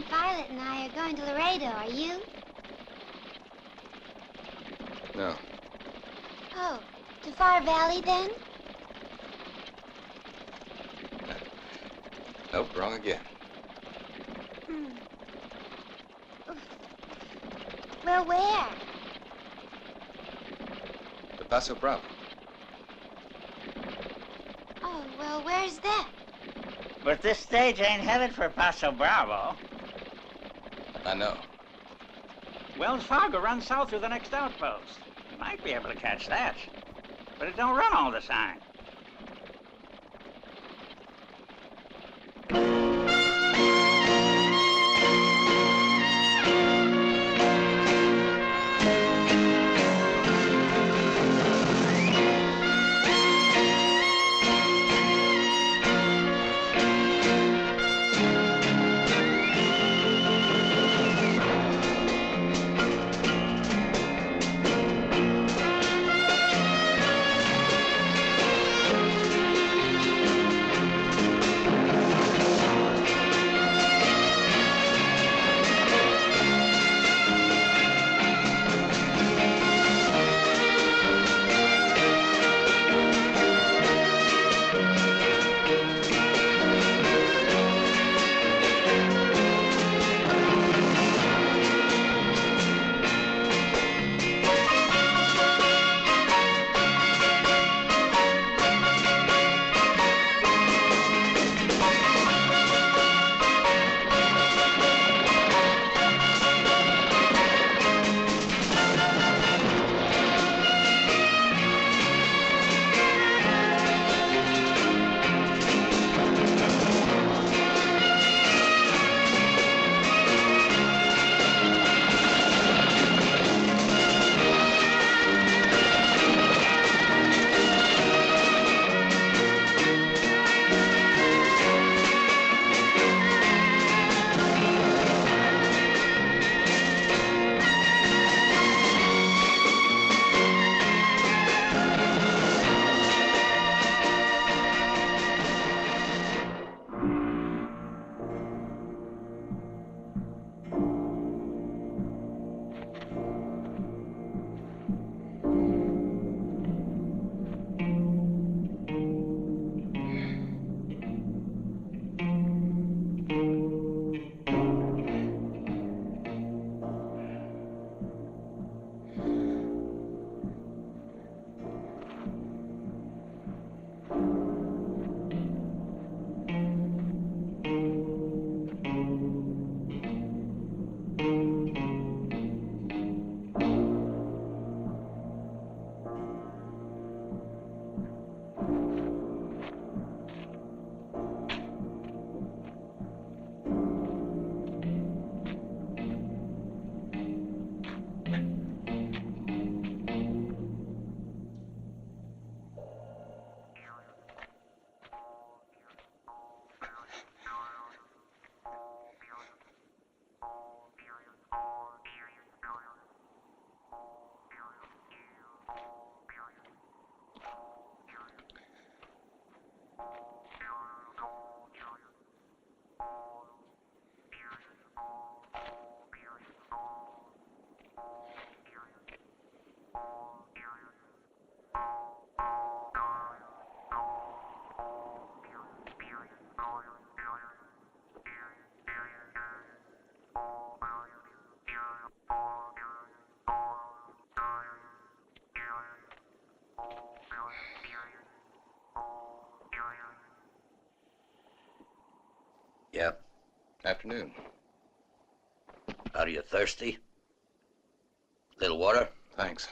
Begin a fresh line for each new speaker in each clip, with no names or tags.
Aunt Violet and I are going to Laredo. Are you?
No.
Oh, to Far Valley then?
Nope, wrong again.
Well, where?
To Paso Bravo.
Oh, well, where's that?
But this stage ain't headed for Paso Bravo.
I know.
Wells Fargo runs south through the next outpost. You might be able to catch that. But it don't run all the time.
Yeah.
Afternoon.
Are you thirsty? Little water?
Thanks.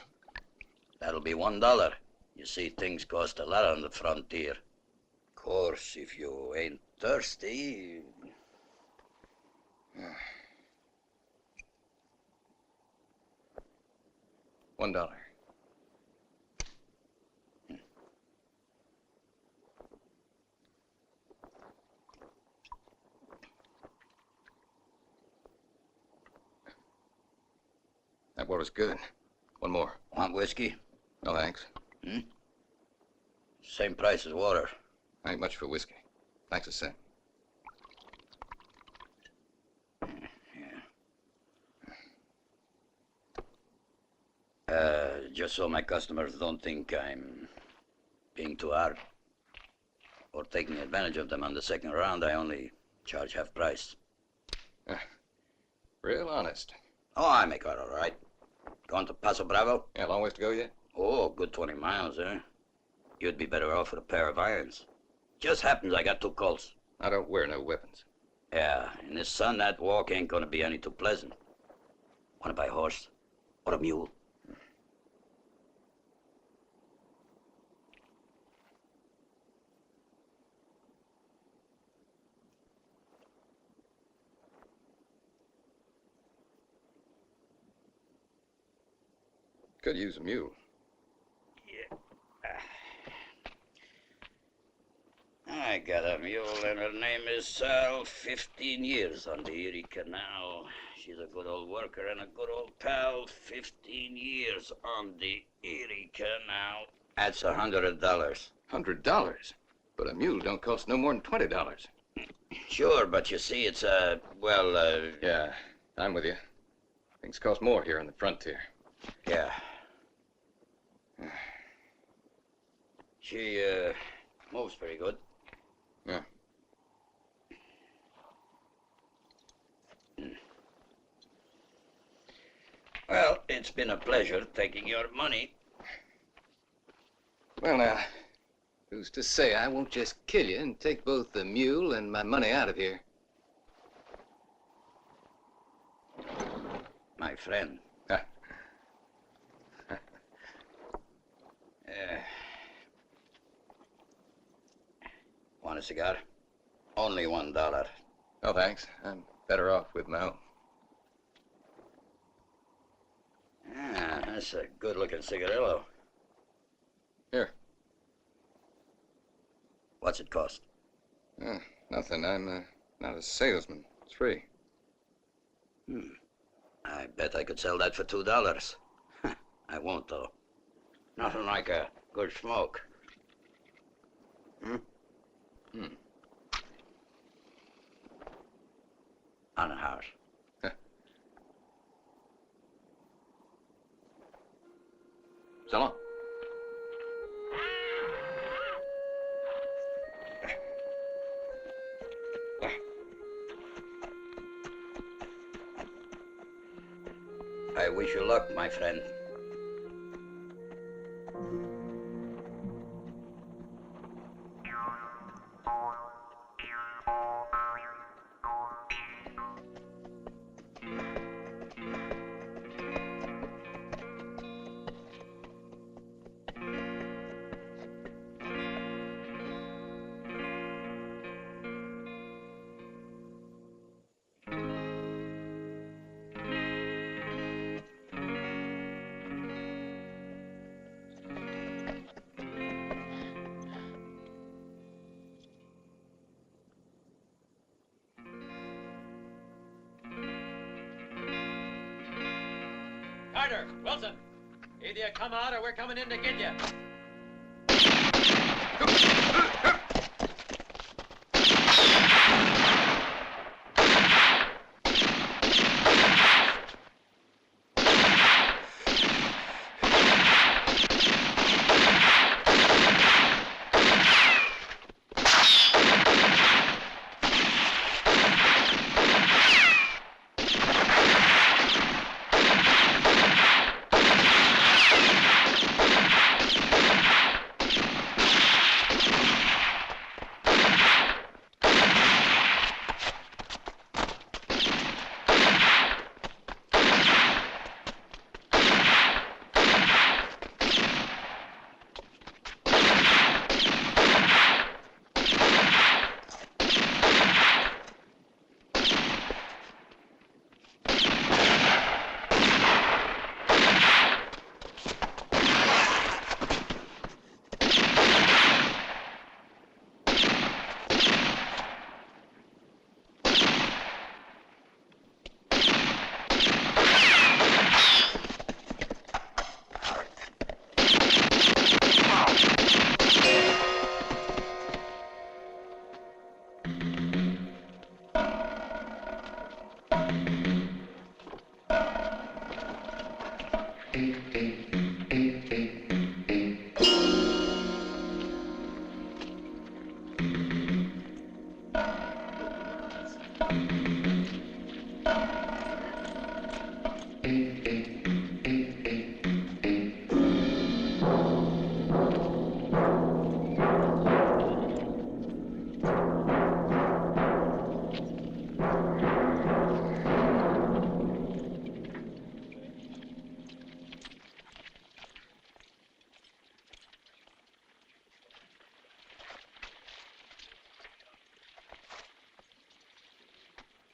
That'll be $1. You see, things cost a lot on the frontier. Of course, if you ain't thirsty...
$1. That water's good. One more.
Want whiskey?
No, thanks.
Same price as water.
Ain't much for whiskey. Thanks a cent.
just so my customers don't think I'm being too hard or taking advantage of them on the second round. I only charge half price.
Real honest.
Oh, I make out all right. Going to Paso Bravo?
Yeah, long ways to go yet?
Oh, good 20 miles, eh? You'd be better off with a pair of irons. Just happens I got 2 Colts.
I don't wear no weapons.
Yeah, in the sun, that walk ain't gonna be any too pleasant. Wanna buy a horse? Or a mule?
Could use a mule.
Yeah. I got a mule, and her name is Sal. 15 years on the Erie Canal. She's a good old worker and a good old pal. 15 years on the Erie Canal. That's $100.
$100? But a mule don't cost no more than $20.
Sure, but you see, it's
Yeah, I'm with you. Things cost more here on the frontier.
Yeah. She, moves pretty good.
Yeah.
Well, it's been a pleasure taking your money.
Well, now, who's to say I won't just kill you and take both the mule and my money out of here?
My friend. Want a cigar? Only $1.
Oh, thanks. I'm better off with my own.
Ah, that's a good-looking cigarillo.
Here.
What's it cost?
Nothing. I'm not a salesman. It's free.
I bet I could sell that for $2. I won't, though. Nothing like a good smoke. On the house.
So long.
I wish you luck, my friend.
Carter, Wilson, either you come out or we're coming in to get you.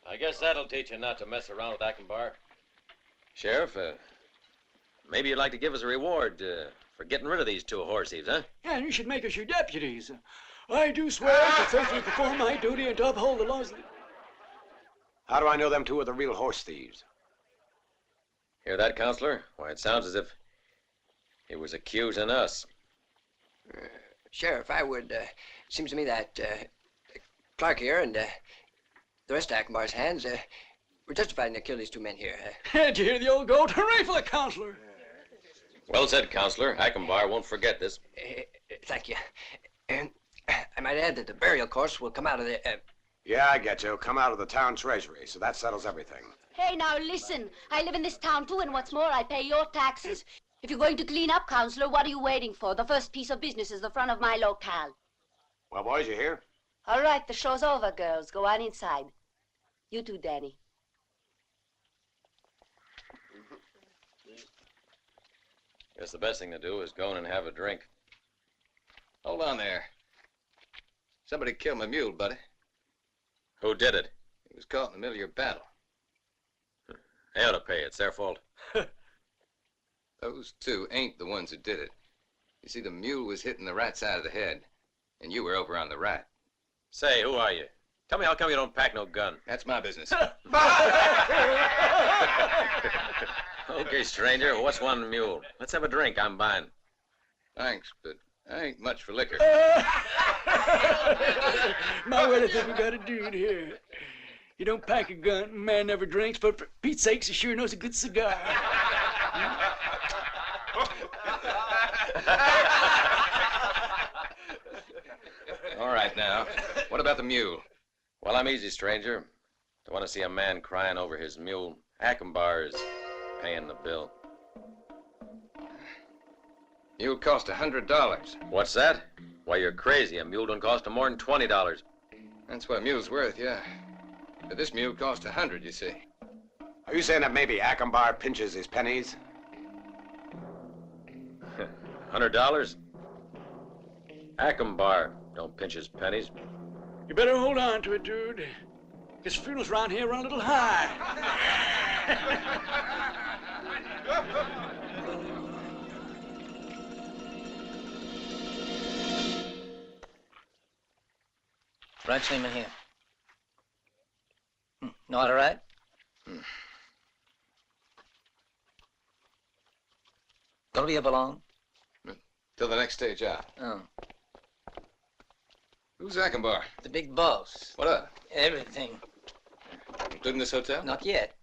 I guess that'll teach you not to mess around with Ackenbar.
Sheriff, maybe you'd like to give us a reward for getting rid of these two horse thieves, huh?
Yeah, you should make us your deputies. I do swear to faithfully perform my duty and to uphold the laws of the...
How do I know them two are the real horse thieves?
Hear that, Counselor? Why, it sounds as if he was accusing us.
Sheriff, I would, seems to me that Clark here and the rest of Ackenbar's hands were justified in to kill these two men here.
Did you hear the old goat? Hooray for the counselor!
Well said, Counselor. Ackenbar won't forget this.
Thank you. And I might add that the burial course will come out of the...
Yeah, I get you. Come out of the town treasury, so that settles everything.
Hey, now listen. I live in this town too, and what's more, I pay your taxes. If you're going to clean up, Counselor, what are you waiting for? The first piece of business is the front of my locale.
Well, boys, you here?
All right, the show's over, girls. Go on inside. You too, Danny.
Guess the best thing to do is go in and have a drink.
Hold on there. Somebody killed my mule, buddy.
Who did it?
He was caught in the middle of your battle.
They ought to pay. It's their fault.
Those two ain't the ones who did it. You see, the mule was hitting the right side of the head, and you were over on the right.
Say, who are you? Tell me how come you don't pack no gun?
That's my business.
Okay, stranger, what's one mule? Let's have a drink. I'm buying.
Thanks, but I ain't much for liquor.
My word, I think we got a dude here. You don't pack a gun, man never drinks, but for Pete's sakes, he sure knows a good cigar.
All right, now. What about the mule?
Well, I'm easy, stranger. Don't want to see a man crying over his mule. Ackenbar is paying the bill.
Mule cost $100.
What's that? Why, you're crazy. A mule don't cost more than $20.
That's what a mule's worth, yeah. But this mule cost $100, you see.
Are you saying that maybe Ackenbar pinches his pennies?
$100? Ackenbar don't pinch his pennies.
You better hold on to it, dude. His funerals around here run a little high.
Ranch name in here. Not all right? Gonna be up long?
Till the next stage out.
Oh.
Who's Ackenbar?
The big boss.
What up?
Everything.
Including this hotel?
Not yet.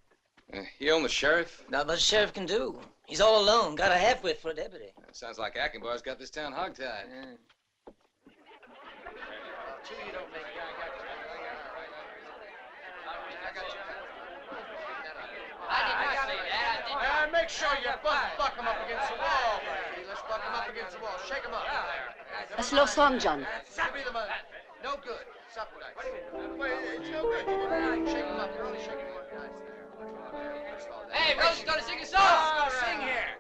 He own the sheriff?
Not much the sheriff can do. He's all alone. Got a half-wit for a deputy.
Sounds like Ackenbar's got this town hogtied.
Yeah.
Make sure you buck him up against the wall, buddy. Let's buck him up against the wall. Shake him up.
A slow song, John.
Give me the money. No good. Supper dice. It's no good. Shake him up. You're only shaking him up nice. Hey, Rosso's gonna sing a song. Let's go sing here.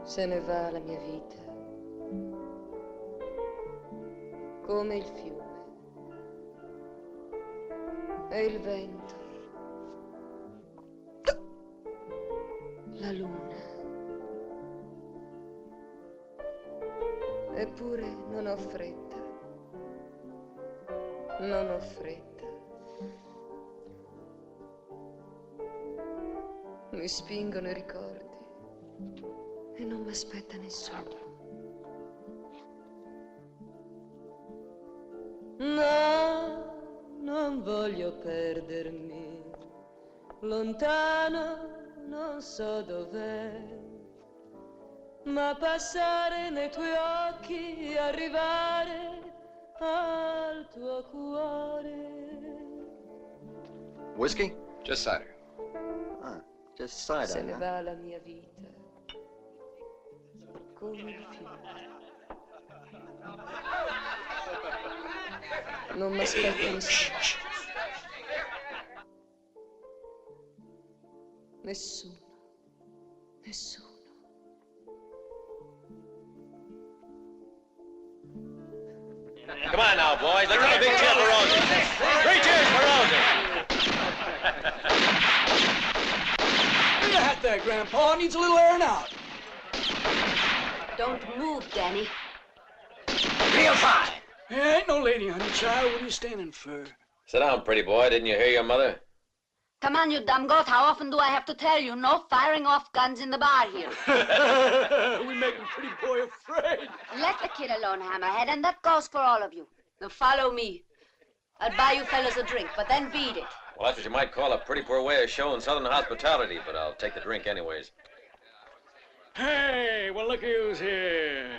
Se ne va la mia vita, come il fiume, e il vento, la luna. Eppure non ho fretta, non ho fretta. Mi spingono i ricordi e non mi aspetta nessuno. No, non voglio perdermi, lontano non so dov'è, ma passare nei tuoi occhi, arrivare al tuo cuore.
Whiskey? Just cider.
Just cider.
Se ne va la mia vita, come il fiume. Non mi aspetta nessuno. Nessuno. Nessuno.
Come on now, boys. Let's have a big cheer for Rosie. 3 cheers for Rosie.
Where you at there, Grandpa? Needs a little airing out.
Don't move, Danny.
Real fine. Hey, ain't no lady, honey child. What are you standing for?
Sit down, pretty boy. Didn't you hear your mother?
Come on, you dumb goat. How often do I have to tell you? No firing off guns in the bar here.
We make a pretty boy afraid.
Let the kid alone, Hammerhead, and that goes for all of you. Now follow me. I'll buy you fellas a drink, but then beat it.
Well, that's what you might call a pretty poor way of showing Southern hospitality, but I'll take the drink anyways.
Hey, well, look who's here.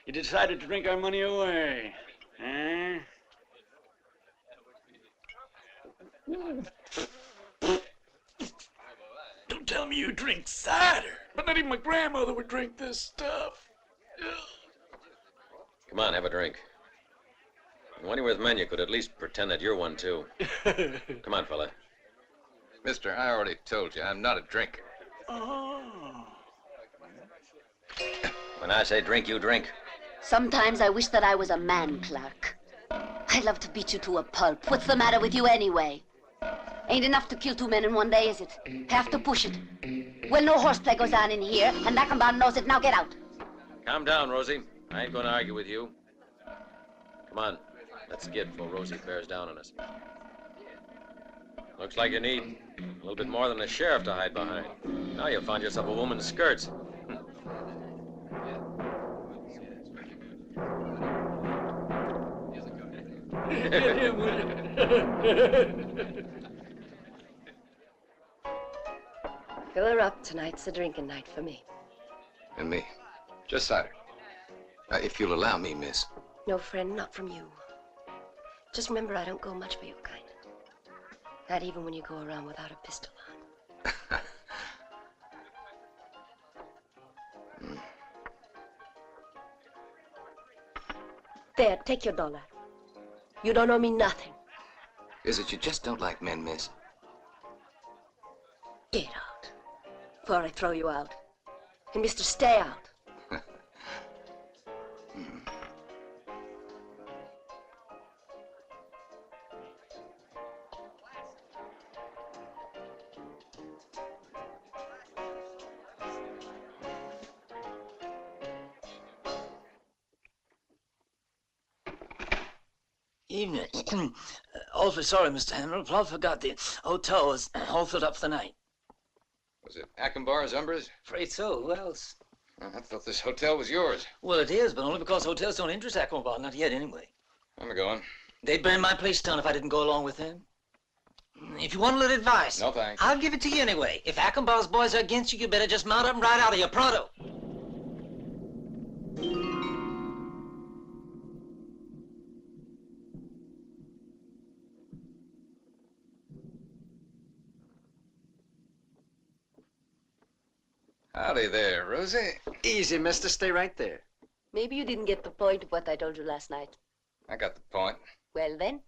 You decided to drink our money away, huh? Don't tell me you drink cider. But not even my grandmother would drink this stuff.
Come on, have a drink. When you're with men, you could at least pretend that you're one, too. Come on, fella.
Mister, I already told you, I'm not a drinker.
Oh.
When I say drink, you drink.
Sometimes I wish that I was a man, Clark. I'd love to beat you to a pulp. What's the matter with you anyway? Ain't enough to kill 2 men in one day, is it? Have to push it. Well, no horseplay goes on in here, and Ackenbar knows it. Now get out.
Calm down, Rosie. I ain't going to argue with you. Come on, let's skid before Rosie bears down on us. Looks like you need a little bit more than a sheriff to hide behind. Now you'll find yourself a woman's skirts.
Fill her up. Tonight's a drinking night for me.
And me. Just cider. If you'll allow me, miss.
No, friend, not from you. Just remember, I don't go much for your kind. Not even when you go around without a pistol on. There, take your $1. You don't owe me nothing.
Is it you just don't like men, miss?
Get out, before I throw you out. And Mr. Stay out.
Evening. Awfully sorry, Mr. Hammer. Plot forgot the hotel was all filled up for the night.
Was it Ackenbar's Umbras?
Afraid so. Who else?
I thought this hotel was yours.
Well, it is, but only because hotels don't interest Ackenbar. Not yet, anyway.
I'm going.
They'd burn my place down if I didn't go along with them. If you want a little advice...
No, thanks.
I'll give it to you anyway. If Ackenbar's boys are against you, you better just mount up and ride out of here pronto.
Howdy there, Rosie.
Easy, mister. Stay right there.
Maybe you didn't get the point of what I told you last night.
I got the point.
Well, then?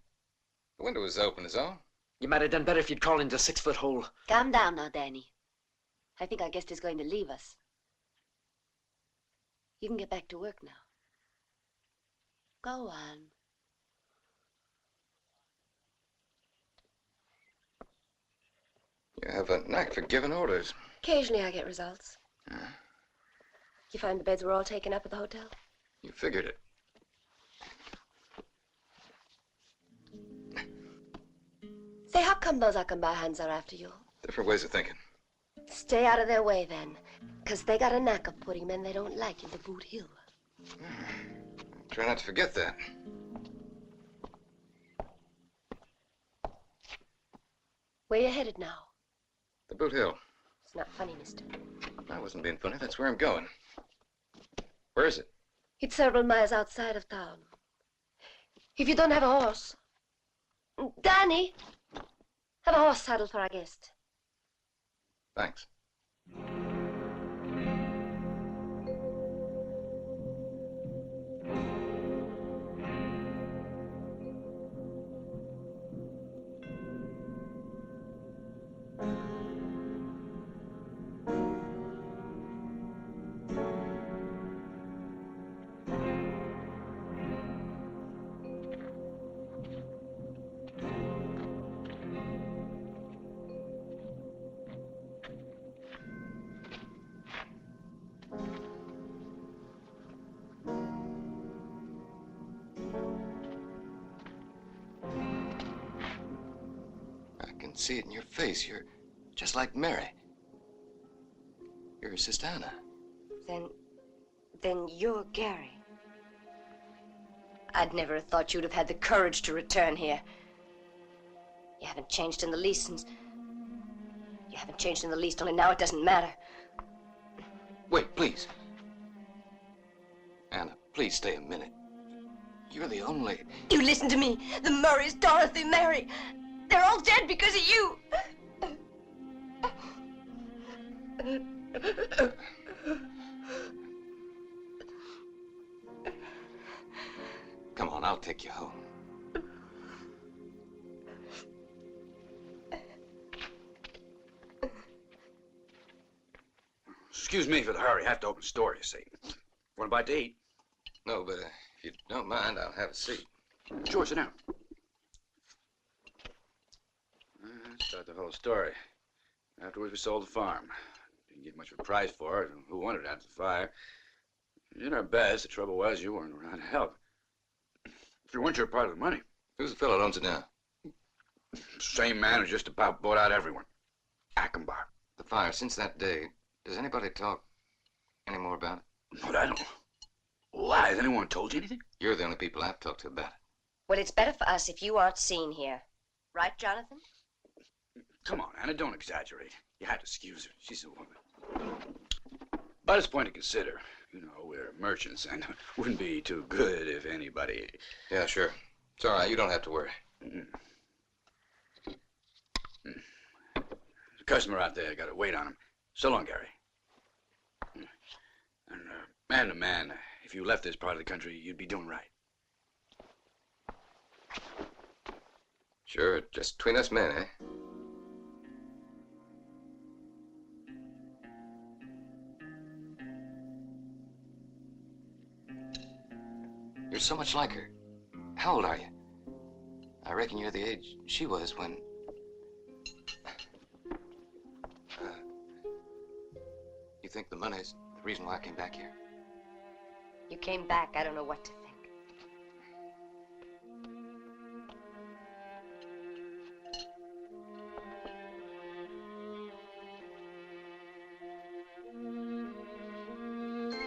The window was open, is all.
You might have done better if you'd crawled into a 6-foot hole.
Calm down now, Danny. I think our guest is going to leave us. You can get back to work now. Go on.
You have a knack for giving orders.
Occasionally I get results. You find the beds were all taken up at the hotel?
You figured it.
Say, how come those Ackenbar hands are after you?
Different ways of thinking.
Stay out of their way, then. Because they got a knack of putting men they don't like into Boot Hill.
Try not to forget that.
Where you headed now?
The Boot Hill.
It's not funny, mister.
I wasn't being funny. That's where I'm going. Where is it?
It's several miles outside of town. If you don't have a horse... Danny! Have a horse saddle for our guest.
Thanks. can see it in your face. You're just like Mary. You're Sister Anna.
Then you're Gary.
I'd never have thought you'd have had the courage to return here. You haven't changed in the least since... You haven't changed in the least, only now it doesn't matter.
Wait, please. Anna, please stay a minute. You're the only...
You listen to me. The Murrays, Dorothy, Mary. They're all dead because of you.
Come on, I'll take you home.
Excuse me for the hurry. I have to open the store, you see. Want a bite to eat?
No, but if you don't mind, I'll have a seat.
Sure, sit down. Let's start the whole story. Afterwards, we sold the farm. Didn't get much of a price for it. Who wanted it after the fire? We did our best. The trouble was you weren't around to help. If you weren't your part of the money.
Who's the fellow that owns it now?
Same man who just about bought out everyone. Ackenbar.
The fire, since that day, does anybody talk any more about it?
But I don't. Why? Has anyone told you anything?
You're the only people I've talked to about it.
Well, it's better for us if you aren't seen here. Right, Jonathan?
Come on, Anna, don't exaggerate. You have to excuse her. She's a woman. But it's a point to consider. You know, we're merchants, and wouldn't be too good if anybody...
Yeah, sure. It's all right. You don't have to worry.
There's a customer out there. Got to wait on him. So long, Gary. And man to man, if you left this part of the country, you'd be doing right.
Sure, just between us men, eh? You're so much like her. How old are you? I reckon you're the age she was when... You think the money's the reason why I came back here?
You came back, I don't know what to think.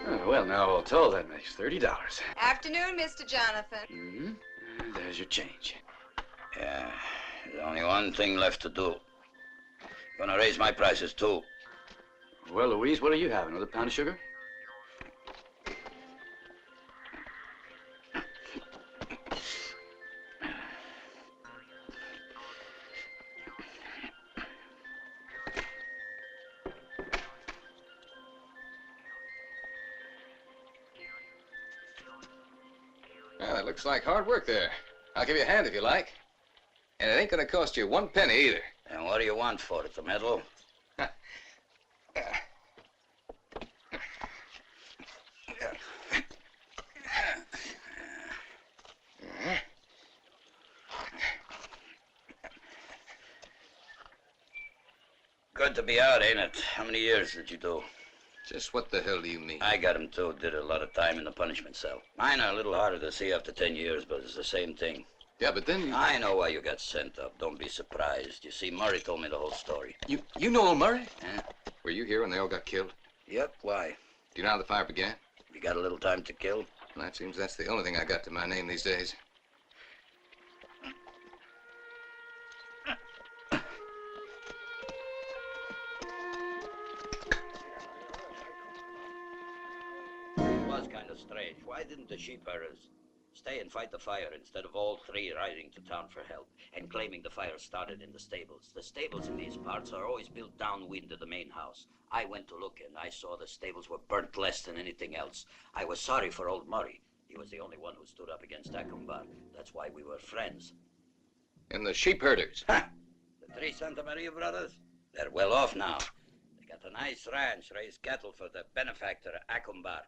Oh, well, now all told, that makes $30.
Afternoon, Mr. Jonathan.
Mm-hmm. There's your change.
Yeah, there's only one thing left to do. Gonna raise my prices, too.
Well, Louise, what do you have? Another pound of sugar?
Well, that looks like hard work there. I'll give you a hand if you like. And it ain't gonna cost you 1 penny either.
And what do you want for it, the medal? Good to be out, ain't it? How many years did you do?
Just what the hell do you mean?
I got him, too. Did a lot of time in the punishment cell. Mine are a little harder to see after 10 years, but it's the same thing.
Yeah, but then...
I know why you got sent up. Don't be surprised. You see, Murray told me the whole story.
You know Murray?
Yeah.
Were you here when they all got killed?
Yep, why?
Do you know how the fire began?
You got a little time to kill?
Well, that seems that's the only thing I got to my name these days.
It was kind of strange. Why didn't the sheep herders stay and fight the fire instead of all three riding to town for help and claiming the fire started in the stables? The stables in these parts are always built downwind of the main house. I went to look and I saw the stables were burnt less than anything else. I was sorry for old Murray. He was the only one who stood up against Acumbar. That's why we were friends.
And the sheep herders?
Ha! The three Santa Maria brothers? They're well off now. They got a nice ranch, raise cattle for the benefactor Acumbar.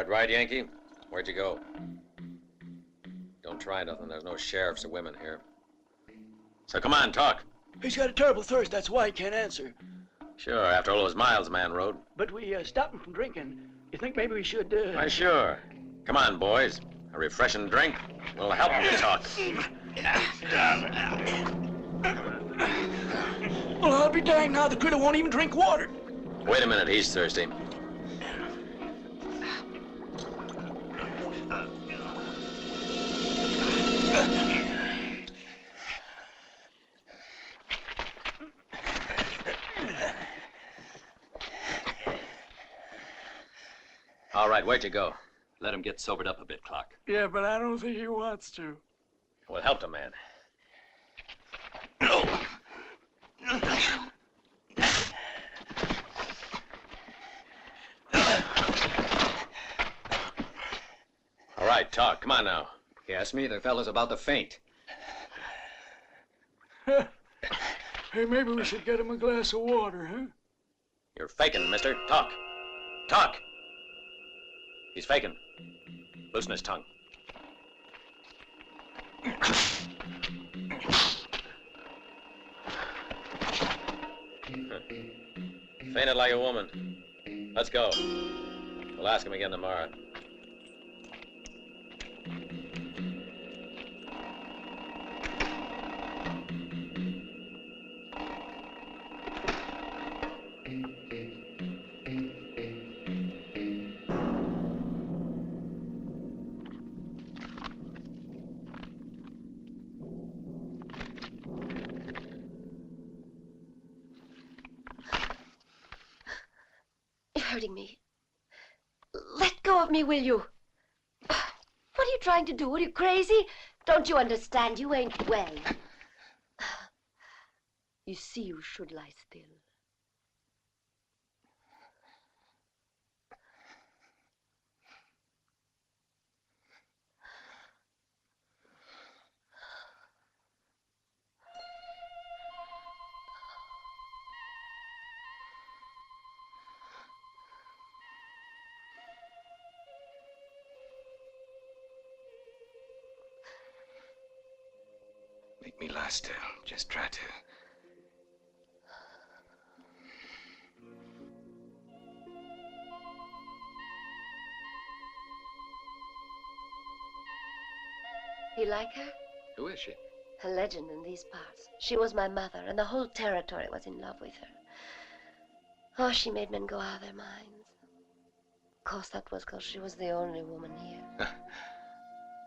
Hard ride, Yankee? Where'd you go? Don't try nothing. There's no sheriffs or women here. So come on, talk.
He's got a terrible thirst. That's why he can't answer.
Sure, after all those miles the man rode.
But we stopped him from drinking. You think maybe we should,
Why, sure. Come on, boys. A refreshing drink will help him to talk.
Well, I'll be danged now. The critter won't even drink water.
Wait a minute. He's thirsty. All right, where'd you go?
Let him get sobered up a bit, Clark.
Yeah, but I don't think he wants to.
Well, help the man. All right, talk. Come on now.
Yes, me, the fellow's about to faint.
Hey, maybe we should get him a glass of water, huh?
You're faking, mister. Talk. Talk. He's faking. Loosen his tongue. Fainted like a woman. Let's go. We'll ask him again tomorrow.
Hurting me. Let go of me, will you? What are you trying to do? Are you crazy? Don't you understand? You ain't well. You see, you should lie still.
Make me lie still. Just try to.
You like her?
Who is she?
A legend in these parts. She was my mother, and the whole territory was in love with her. Oh, she made men go out of their minds. Of course, that was because she was the only woman here.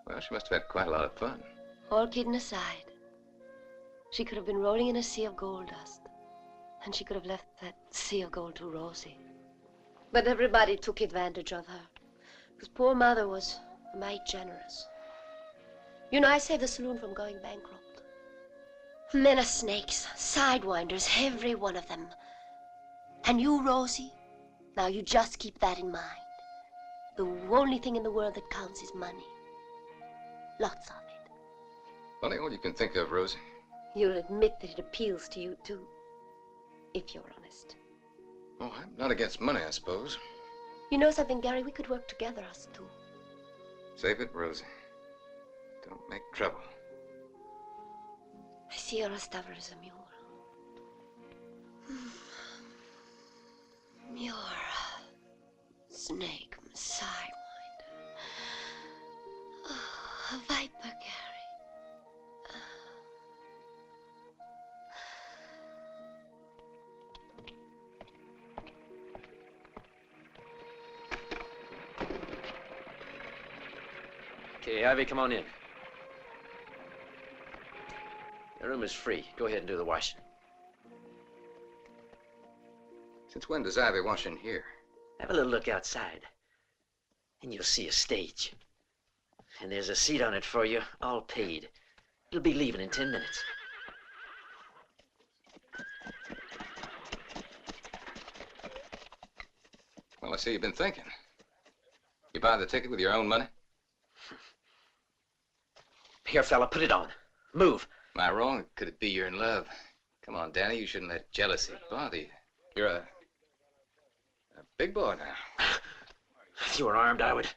Well, she must have had quite a lot of fun.
All kidding aside, she could have been rolling in a sea of gold dust. And she could have left that sea of gold to Rosie. But everybody took advantage of her. Because poor mother was a mite generous. You know, I saved the saloon from going bankrupt. Men are snakes, sidewinders, every one of them. And you, Rosie, now you just keep that in mind. The only thing in the world that counts is money. Lots of it.
Funny all you can think of, Rosie.
You'll admit that it appeals to you, too, if you're honest.
Oh, I'm not against money, I suppose.
You know something, Gary? We could work together, us two.
Save it, Rosie. Don't make trouble.
I see you're as stubborn as a mule. You're a snake, sidewinder. Oh, a viper, Gary.
Okay, Ivy, come on in. The room is free. Go ahead and do the washing.
Since when does Ivy wash in here?
Have a little look outside, and you'll see a stage. And there's a seat on it for you, all paid. It'll be leaving in 10 minutes.
Well, I see you've been thinking. You buy the ticket with your own money?
Here, fella, put it on. Move.
Am I wrong? Could it be you're in love? Come on, Danny, you shouldn't let jealousy bother you. You're a big boy now.
If you were armed, I would.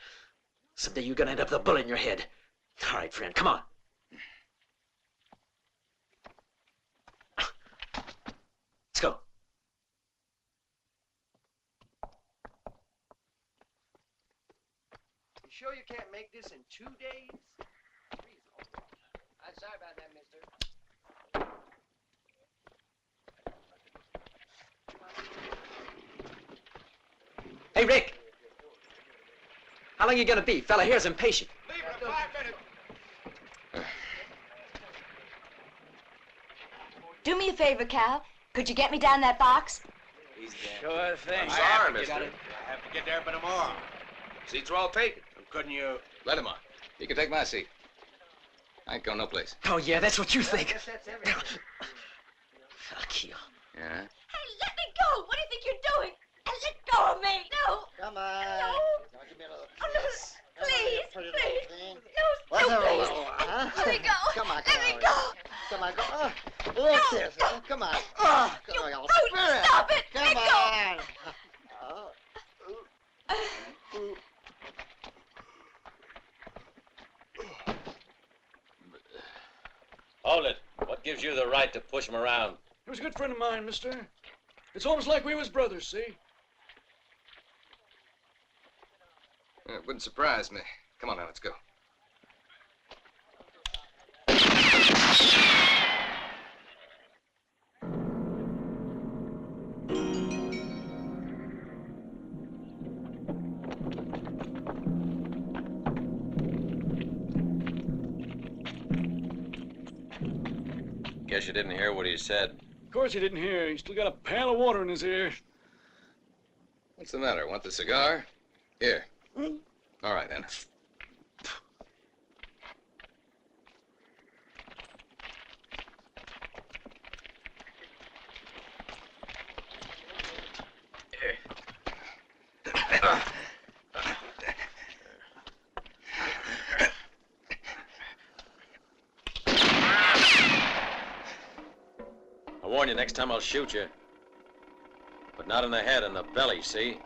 Someday you're gonna end up with a bullet in your head. All right, friend, come on. Let's go.
You sure you can't make this in 2 days? I'm sorry about that, mister.
Hey, Rick. How long you gonna be? Fella here's impatient.
Leave it in 5 minutes.
Do me a favor, Cal. Could you get me down that box?
Sure thing.
I'm sorry, mister.
I have to get there by tomorrow. Seats are all taken. Couldn't you?
Let him on. He can take my seat. I ain't going no place.
Oh, yeah, that's what you think.
Yes, that's everything.
Fuck you.
Yeah?
Hey, let me go! What do you think you're doing? Let go of me! No!
Come on.
No!
Give me a little
Oh, no! Please! Please! No,
What's
no,
the
please!
roll, huh?
Let me go!
Come on,
Let me go!
Come on, go. Look this. Come on.
You brute! Stop it!
Come
Let go!
on.
Hold it. What gives you the right to push him around?
He was a good friend of mine, mister. It's almost like we was brothers, see?
It wouldn't surprise me. Come on now, let's go.
Guess you didn't hear what he said.
Of course he didn't hear. He still got a pail of water in his ear.
What's the matter? Want the cigar? Here. All right, then.
I warn you, next time I'll shoot you. But not in the head, in the belly, see?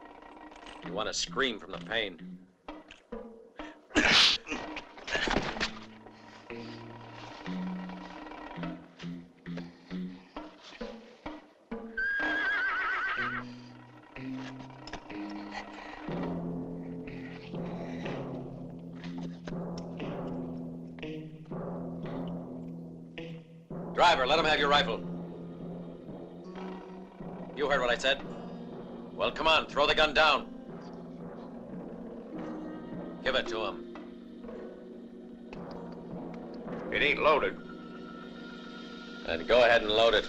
You want to scream from the pain. Driver, let him have your rifle. You heard what I said? Well, come on, throw the gun down. Give it to him.
It ain't loaded.
Then go ahead and load it.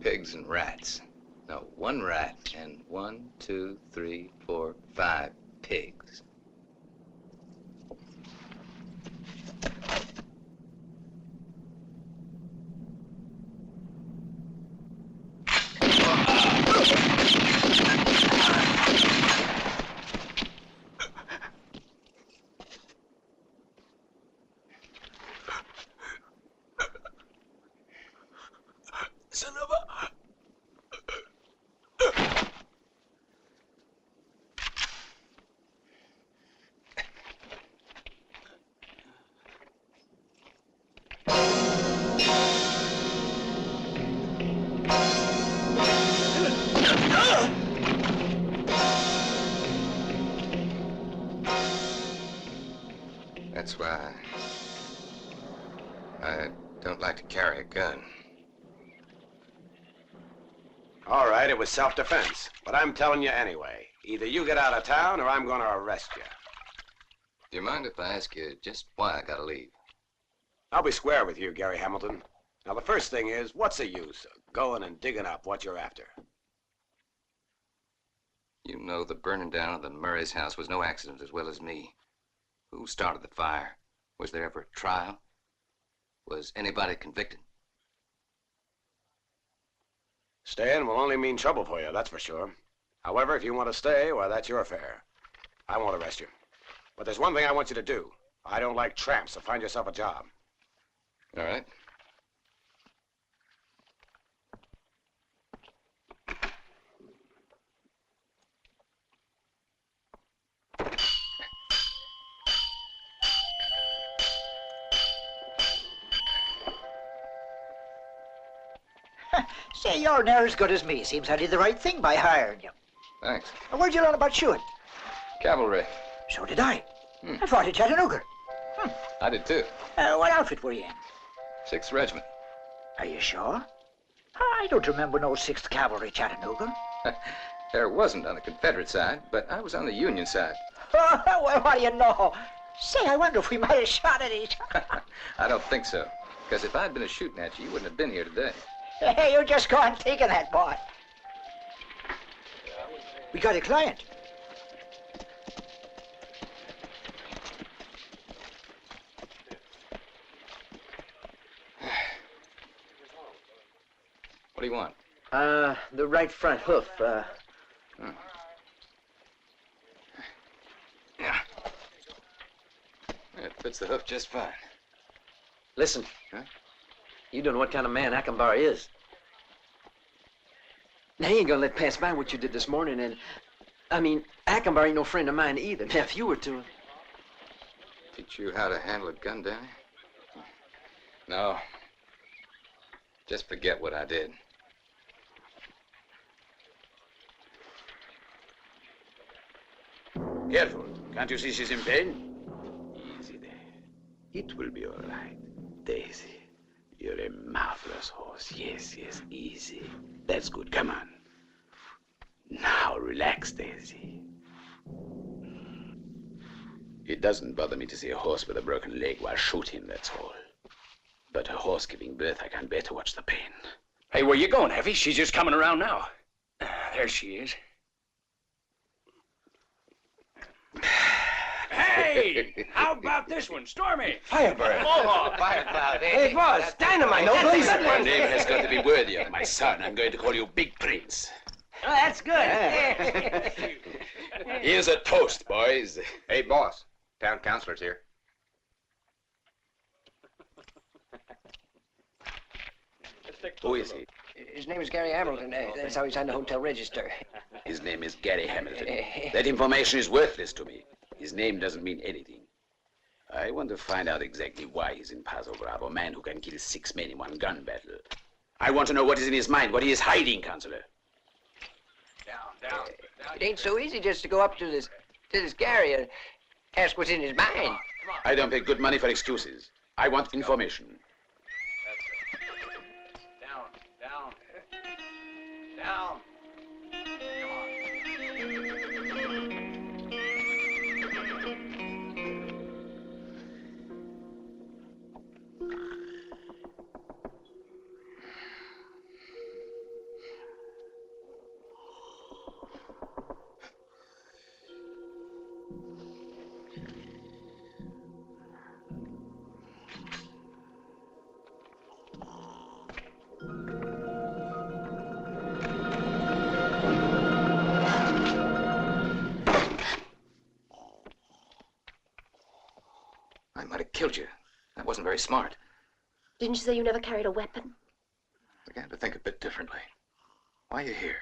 Pigs and rats. No, 1 rat and 1, 2, 3, 4, 5 pigs. That's why I don't like to carry a gun.
All right, it was self-defense. But I'm telling you anyway. Either you get out of town or I'm going to arrest you.
Do you mind if I ask you just why I gotta leave?
I'll be square with you, Gary Hamilton. Now, the first thing is, what's the use of going and digging up what you're after?
You know the burning down of the Murray's house was no accident as well as me. Who started the fire? Was there ever a trial? Was anybody convicted?
Staying will only mean trouble for you, that's for sure. However, if you want to stay, well, that's your affair. I won't arrest you. But there's one thing I want you to do. I don't like tramps, so find yourself a job.
All right.
Say, you're near as good as me. Seems I did the right thing by hiring you.
Thanks.
Where'd you learn about shooting?
Cavalry.
So did I. I fought at Chattanooga.
I did too.
What outfit were you in?
6th Regiment.
Are you sure? I don't remember no 6th Cavalry Chattanooga.
There wasn't on the Confederate side, but I was on the Union side.
Well, what do you know? Say, I wonder if we might have shot at each other.
I don't think so. Because if I'd been a shooting at you, you wouldn't have been here today.
Hey, you just go on taking that, boy. We got a client.
What do you want?
The right front hoof,
Yeah. It fits the hoof just fine.
Listen.
Huh?
You don't know what kind of man Akbar is. Now, he ain't gonna let pass by what you did this morning, and... I mean, Akbar ain't no friend of mine either. Now, if you were to...
Teach you how to handle a gun, Danny? No. Just forget what I did.
Careful. Can't you see she's in pain? Easy there. It will be all right. Daisy, you're a marvelous horse. Yes, yes, easy. That's good. Come on. Now, relax, Daisy. It doesn't bother me to see a horse with a broken leg while shooting, that's all. But a horse giving birth, I can't bear to watch the pain.
Hey, where you going, Heavy? She's just coming around now. There she is. Hey! How about this one, Stormy?
Firebird.
Fire cloud, eh?
Hey, boss, dynamite, no
That's
blazer.
a good
Your
one.
name has got to be worthy of my son. I'm going to call you Big Prince.
Oh, that's good.
Here's a toast, boys.
Hey, boss. Town councilor's here.
Who is he?
His name is Gary Hamilton. That's how he's on the hotel register.
His name is Gary Hamilton. That information is worthless to me. His name doesn't mean anything. I want to find out exactly why he's in Paso Bravo, a man who can kill 6 men in one gun battle. I want to know what is in his mind, what he is hiding, Counselor.
Down.
It ain't so easy just to go up to this Gary and ask what's in his mind.
I don't pay good money for excuses. I want information.
Down.
I might have killed you. That wasn't very smart.
Didn't you say you never carried a weapon?
I began to think a bit differently. Why are you here?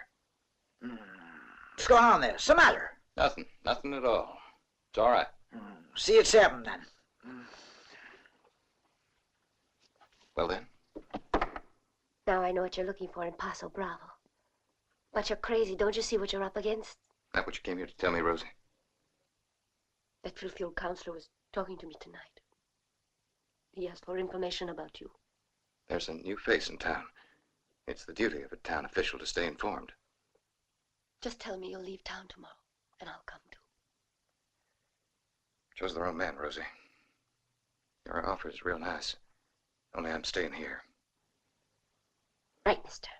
What's going on there? What's the matter?
Nothing. Nothing at all. It's all right.
See at 7, then.
Well, then.
Now I know what you're looking for in Paso Bravo. But you're crazy. Don't you see what you're up against?
That what you came here to tell me, Rosie?
That filthy old counselor was talking to me tonight. He asked for information about you.
There's a new face in town. It's the duty of a town official to stay informed.
Just tell me you'll leave town tomorrow, and I'll come too.
Chose the wrong man, Rosie. Your offer is real nice. Only I'm staying here.
Right, mister.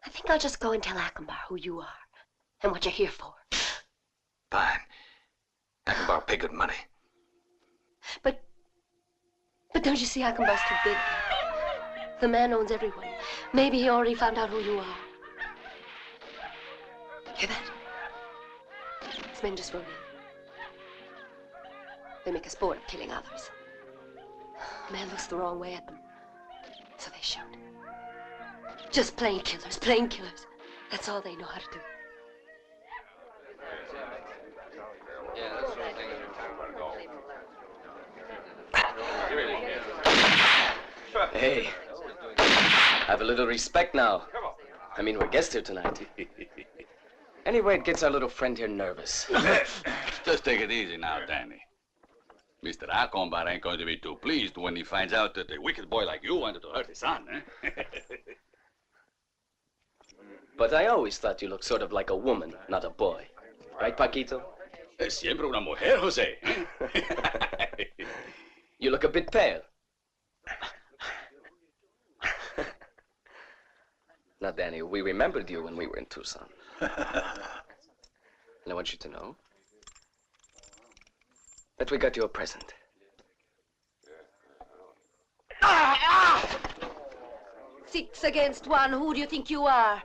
I think I'll just go and tell Akembar who you are and what you're here for.
Fine. Akembar pay good money.
But don't you see Akembar's too big? The man owns everyone. Maybe he already found out who you are. Hear that? His men just rode in. They make a sport of killing others. A man looks the wrong way at them, so they shoot. Just plain killers, plain killers. That's all they know how to do.
Hey, have a little respect now. I mean, we're guests here tonight. Anyway, it gets our little friend here nervous.
Just take it easy now, Danny. Mr. Akembar ain't going to be too pleased when he finds out that a wicked boy like you wanted to hurt his son, eh?
But I always thought you looked sort of like a woman, not a boy. Right, Paquito?
Siempre una mujer, Jose.
You look a bit pale. Now, Danny, we remembered you when we were in Tucson. And I want you to know that we got you a present.
6 against 1. Who do you think you are?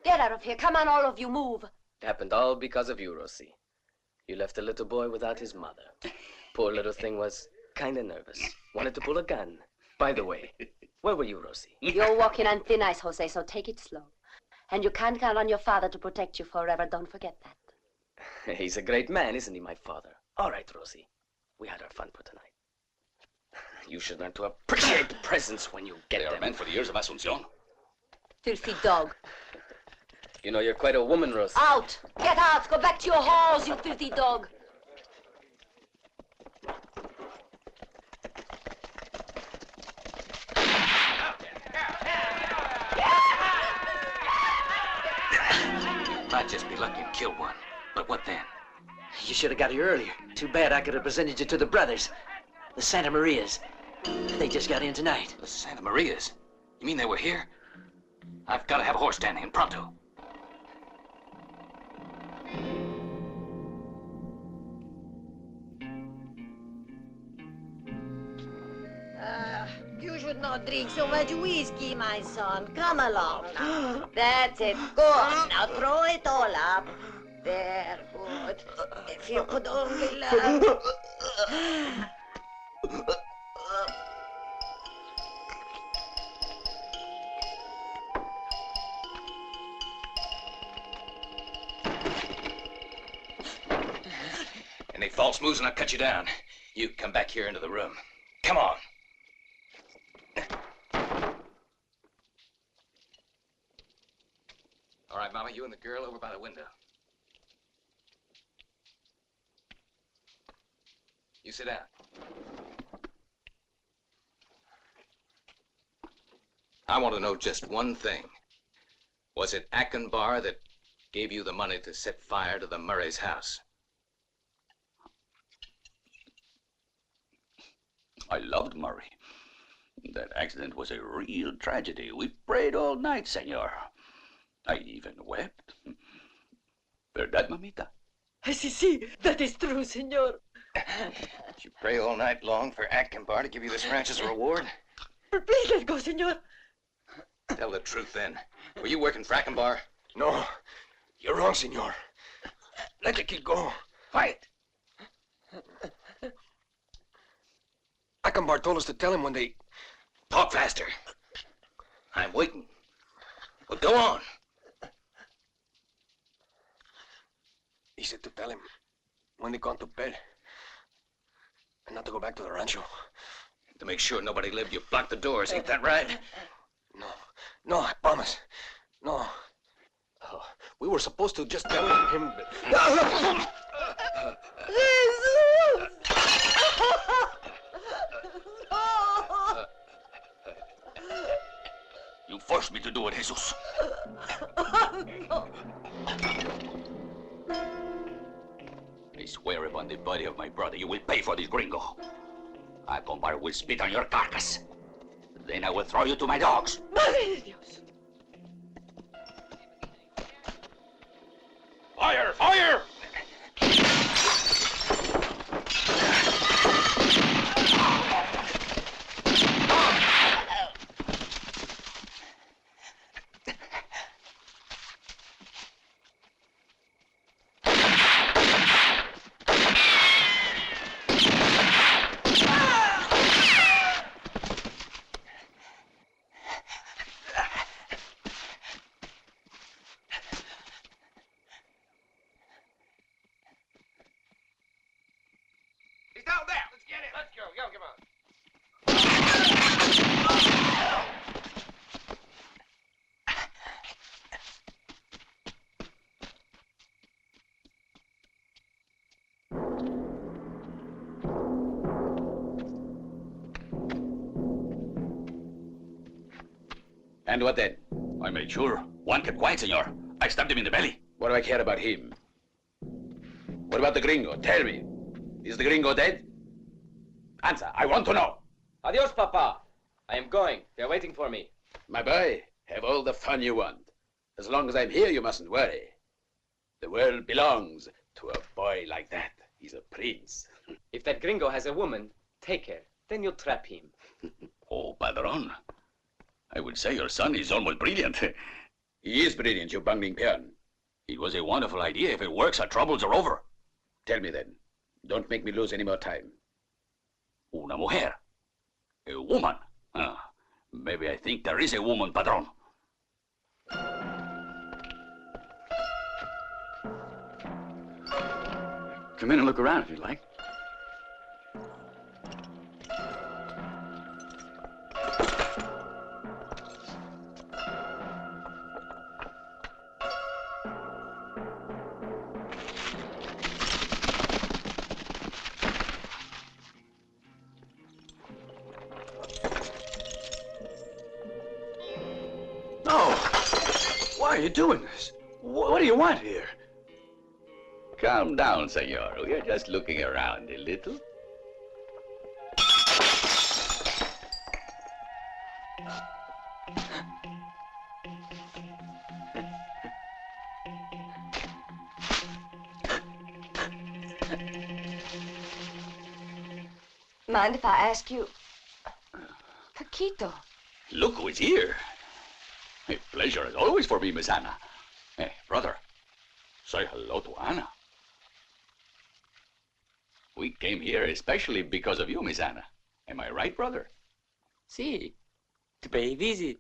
Get out of here. Come on, all of you. Move.
It happened all because of you, Rosie. You left a little boy without his mother. Poor little thing was kind of nervous. Wanted to pull a gun. By the way, where were you, Rosie?
You're walking on thin ice, Jose, so take it slow. And you can't count on your father to protect you forever. Don't forget that.
He's a great man, isn't he, my father? All right, Rosie. We had our fun for tonight. You should learn to appreciate the presents when you get them.
They are meant for the years of Asuncion.
Filthy dog.
You know, you're quite a woman, Rosie.
Out! Get out! Go back to your halls, you filthy dog.
Might just be lucky and kill one. But what then?
You should have got here earlier. Too bad I could have presented you to the brothers. The Santa Marias. They just got in tonight.
The Santa Marias? You mean they were here? I've got to have a horse standing in pronto.
You should not drink so much whiskey, my son. Come along now. That's it. Go on. Now throw it all up. There, good. If you could only learn.
Any false moves and I'll cut you down. You come back here into the room. Come on. All right, Mama, you and the girl over by the window. You sit down. I want to know just one thing. Was it Akembar that gave you the money to set fire to the Murray's house?
I loved Murray. That accident was a real tragedy. We prayed all night, senor. I even wept. ¿Verdad, mamita?
Sí, that is true, senor.
Did you pray all night long for Akembar to give you this ranch as a reward?
Please let go, senor.
Tell the truth, then. Were you working for Akembar?
No. You're wrong, senor. Let the kid go.
Fight.
Akembar told us to tell him when they...
Talk faster. I'm waiting. Well, go on.
He said to tell him when they gone to bed. And not to go back to the rancho.
To make sure nobody lived, you blocked the doors. Ain't that right?
No, I promise. No. We were supposed to just tell him...
You force me to do it, Jesus. I swear upon the body of my brother, you will pay for this gringo. Acombar will spit on your carcass. Then I will throw you to my dogs.
Madre de Dios.
Fire! Fire!
He's down there. Let's get him. Let's go. Go, come on.
And what then? I made sure. One kept quiet, senor. I stabbed him in the belly.
What do I care about him? What about the gringo? Tell me. Is the gringo dead? Answer. I want to know.
Adios, Papa. I am going. They're waiting for me.
My boy, have all the fun you want. As long as I'm here, you mustn't worry. The world belongs to a boy like that. He's a prince.
If that gringo has a woman, take her. Then you'll trap him.
Oh, Padron. I would say your son is almost brilliant.
He is brilliant, you bungling peon.
It was a wonderful idea. If it works, our troubles are over.
Tell me then. Don't make me lose any more time.
Una mujer. A woman. Maybe I think there is a woman, Padron.
Come in and look around if you'd like.
Why are you doing this? What do you want here?
Calm down, senor. We are just looking around a little.
Mind if I ask you? Paquito.
Look who is here. A pleasure as always for me, Miss Anna. Hey, brother, say hello to Anna. We came here especially because of you, Miss Anna. Am I right, brother?
Si. To pay a visit.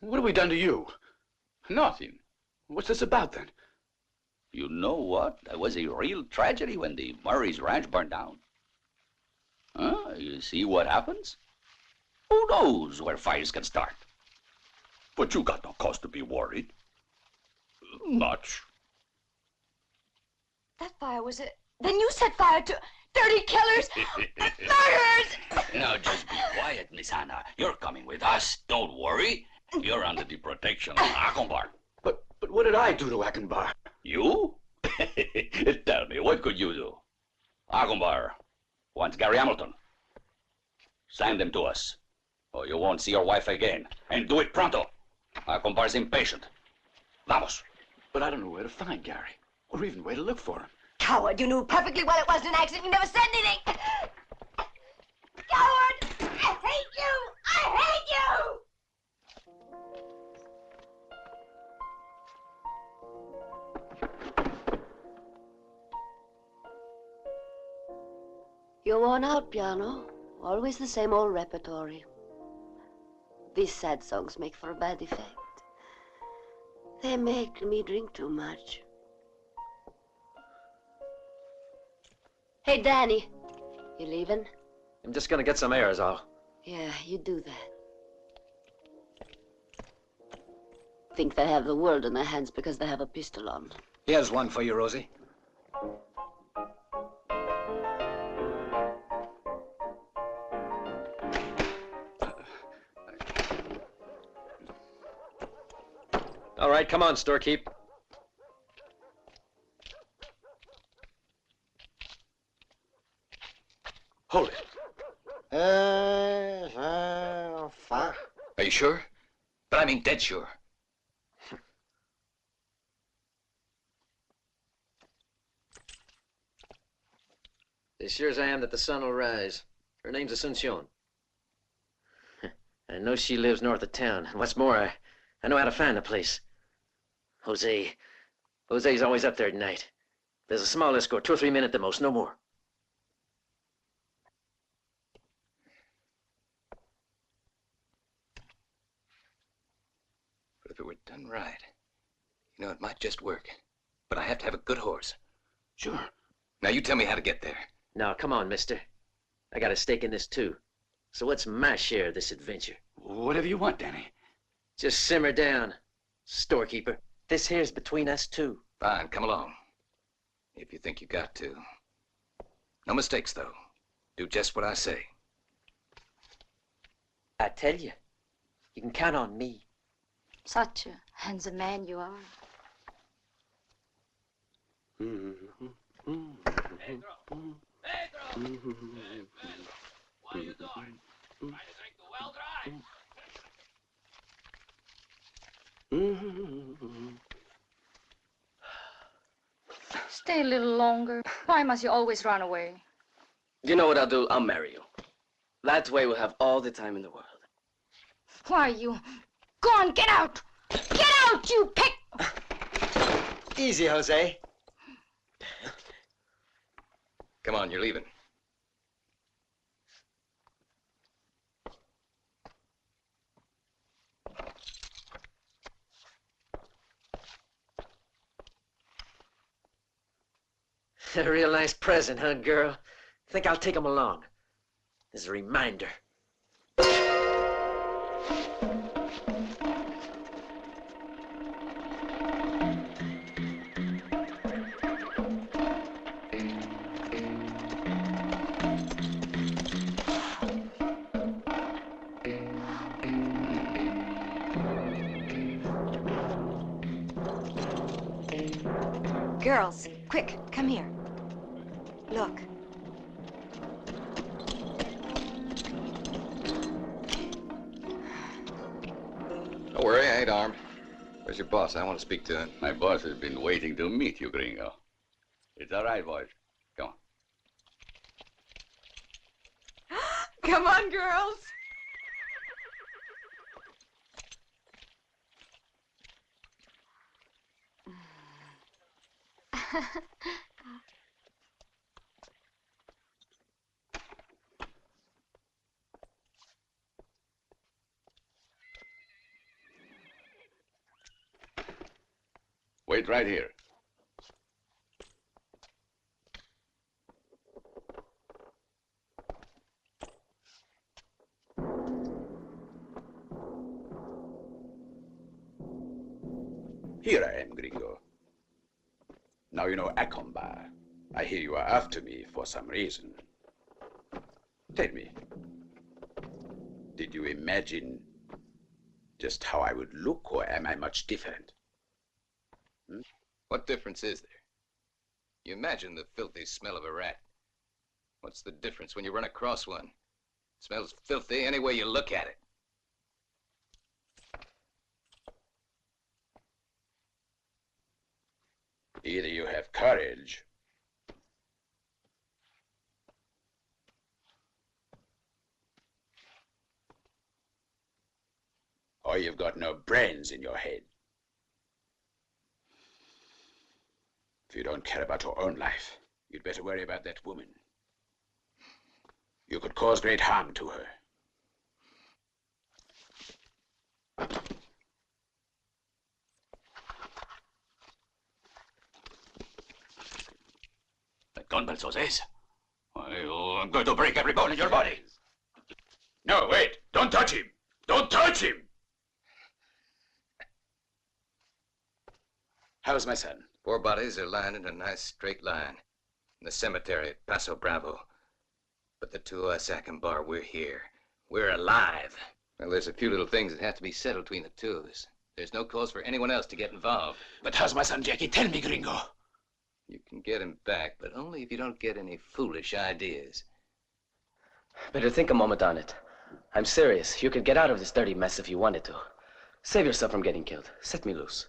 What have we done to you?
Nothing.
What's this about, then?
You know what? That was a real tragedy when the Murray's ranch burned down. Huh? You see what happens? Who knows where fires can start? But you got no cause to be worried. Much.
That fire was a... Then you set fire to 30 killers! Murderers!
Now just be quiet, Miss Anna. You're coming with us. Don't worry. You're under the protection of Acombar.
But what did I do to Acombar?
You? Tell me, what could you do? Acombar wants Gary Hamilton. Send him to us, or you won't see your wife again. And do it pronto. Acombar's impatient. Vamos.
But I don't know where to find Gary, or even where to look for him.
Coward, you knew perfectly well it wasn't an accident. You never said anything. Coward! I hate you! I hate you! You're worn out, piano. Always the same old repertory. These sad songs make for a bad effect. They make me drink too much. Hey, Danny. You leaving?
I'm just gonna get some air, is all.
Yeah, you do that. Think they have the world in their hands because they have a pistol on.
Here's one for you, Rosie. right, come on, storekeep.
Hold it. Are you sure? But I mean dead sure.
As sure as I am that the sun will rise. Her name's Asuncion. I know she lives north of town. And what's more, I know how to find the place. Jose's always up there at night. There's a small escort, 2 or 3 men at the most, no more.
But if it were done right, you know, it might just work. But I have to have a good horse.
Sure.
Now you tell me how to get there.
Now, come on, mister. I got a stake in this, too. So what's my share of this adventure?
Whatever you want, Danny.
Just simmer down, storekeeper. This here's between us two.
Fine, come along. If you think you got to. No mistakes, though. Do just what I say.
I tell you, you can count on me.
Such a handsome man you are.
What are you doing? Trying to drink the well dry?
Stay a little longer. Why must you always run away?
You know what I'll do? I'll marry you. That way we'll have all the time in the world.
Why, you... Go on, get out! Get out, you pig!
Easy, Jose.
Come on, you're leaving.
A real nice present, huh, girl? Think I'll take 'em along. As a reminder.
Girls, quick, come here. Look.
Don't worry, I ain't armed. Where's your boss? I want to speak to him.
My boss has been waiting to meet you, gringo. It's all right, boys. Come on.
Come on, girls.
Wait right here. Here I am, gringo. Now you know Acomba. I hear you are after me for some reason. Tell me, did you imagine just how I would look, or am I much different?
What difference is there? You imagine the filthy smell of a rat. What's the difference when you run across one? It smells filthy any way you look at it.
Either you have courage, or you've got no brains in your head. If you don't care about your own life, you'd better worry about that woman. You could cause great harm to her.
Gun belts, Jose's. I'm going to break every bone in your body. No, wait. Don't touch him. Don't touch him.
How's my son?
4 bodies are lying in a nice straight line in the cemetery at Paso Bravo. But the 2 of us, Acomba, we're here. We're alive. Well, there's a few little things that have to be settled between the 2 of us. There's no cause for anyone else to get involved.
But how's my son Jackie? Tell me, gringo.
You can get him back, but only if you don't get any foolish ideas.
Better think a moment on it. I'm serious. You could get out of this dirty mess if you wanted to. Save yourself from getting killed. Set me loose.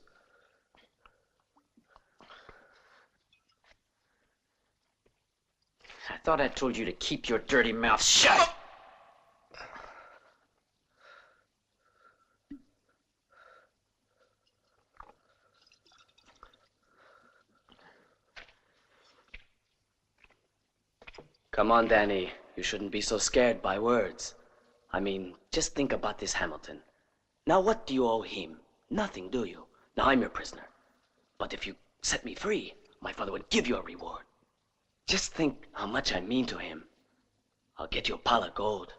I thought I told you to keep your dirty mouth shut.
Come on, Danny. You shouldn't be so scared by words. I mean, just think about this Hamilton. Now, what do you owe him? Nothing, do you? Now, I'm your prisoner. But if you set me free, my father would give you a reward. Just think how much I mean to him. I'll get you a pile of gold.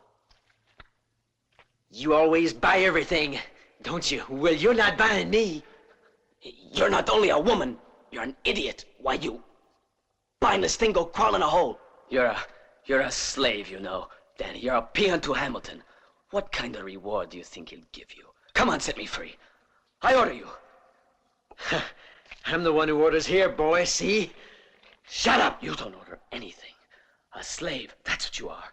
You always buy everything, don't you? Well, you're not buying me.
You're not only a woman, you're an idiot. Why, you spineless thing, go crawl in a hole. You're a slave, you know. Danny, you're a peon to Hamilton. What kind of reward do you think he'll give you? Come on, set me free. I order you.
I'm the one who orders here, boy, see?
Shut up! You don't order anything. A slave, that's what you are.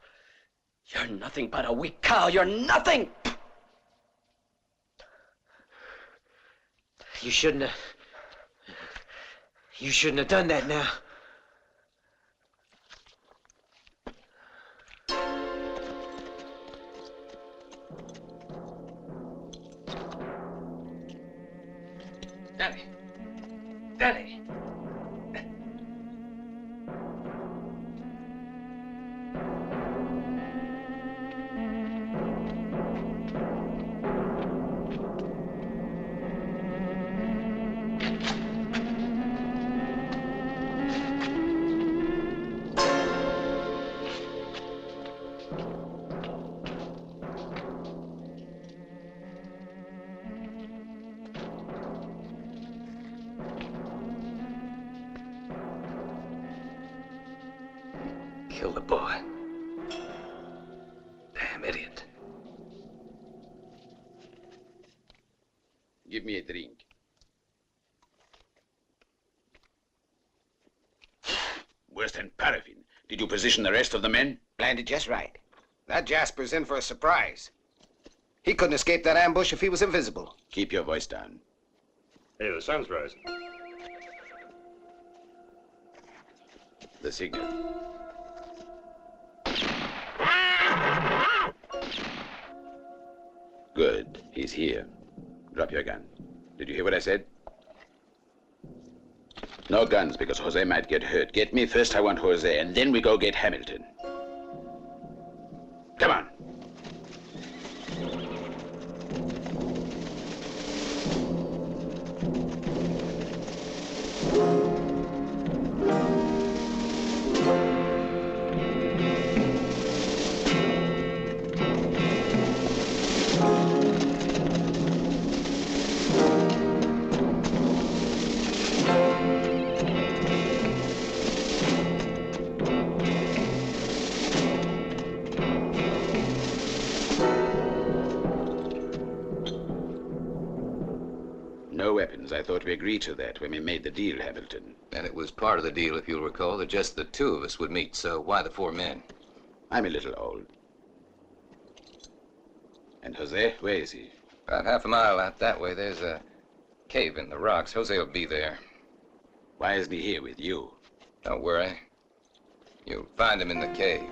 You're nothing but a weak cow. You're nothing!
You shouldn't have done that now.
Danny! Danny! Kill the boy. Damn idiot.
Give me a drink.
Worse than paraffin. Did you position the rest of the men?
Landed just right. That Jasper's in for a surprise. He couldn't escape that ambush if he was invisible.
Keep your voice down.
Hey, the sun's rising.
The signal. Good. He's here. Drop your gun. Did you hear what I said? No guns, because Jose might get hurt. Get me first, I want Jose, and then we go get Hamilton. Come on. No weapons. I thought we agreed to that when we made the deal, Hamilton.
And it was part of the deal, if you'll recall, that just the two of us would meet, so why the four men?
I'm a little old. And Jose, where is he?
About half a mile out that way, there's a cave in the rocks. Jose will be there.
Why isn't he here with you?
Don't worry. You'll find him in the cave.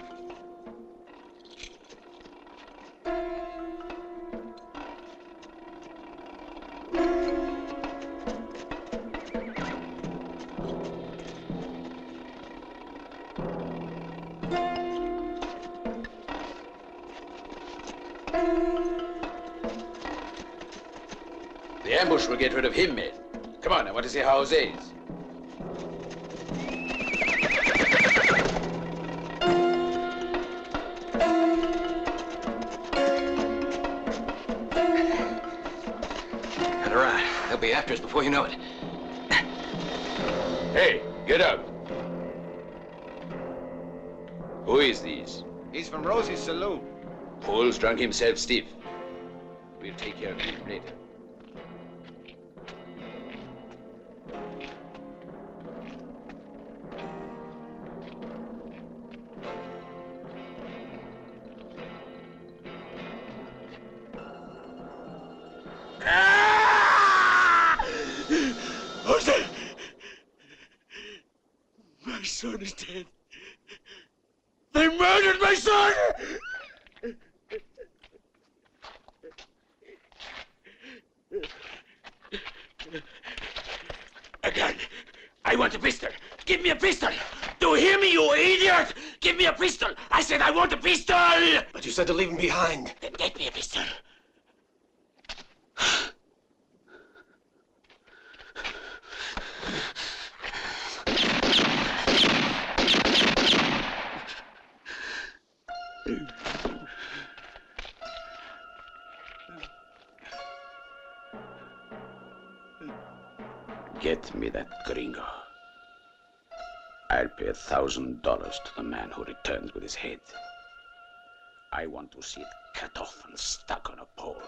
The ambush will get rid of him, men. Come on, I want to see how Jose is.
Got her out. They'll be after us before you know it.
Hey, get up. Who is this?
He's from Rosie's saloon.
Paul's drunk himself stiff. We'll take care of him later.
son is dead. They murdered my son! A gun. I want a pistol. Give me a pistol. Do you hear me, you idiot? Give me a pistol. I said I want a pistol.
But you said to leave him behind.
Then get me a pistol.
Get me that gringo. I'll pay $1,000 to the man who returns with his head. I want to see it cut off and stuck on a pole.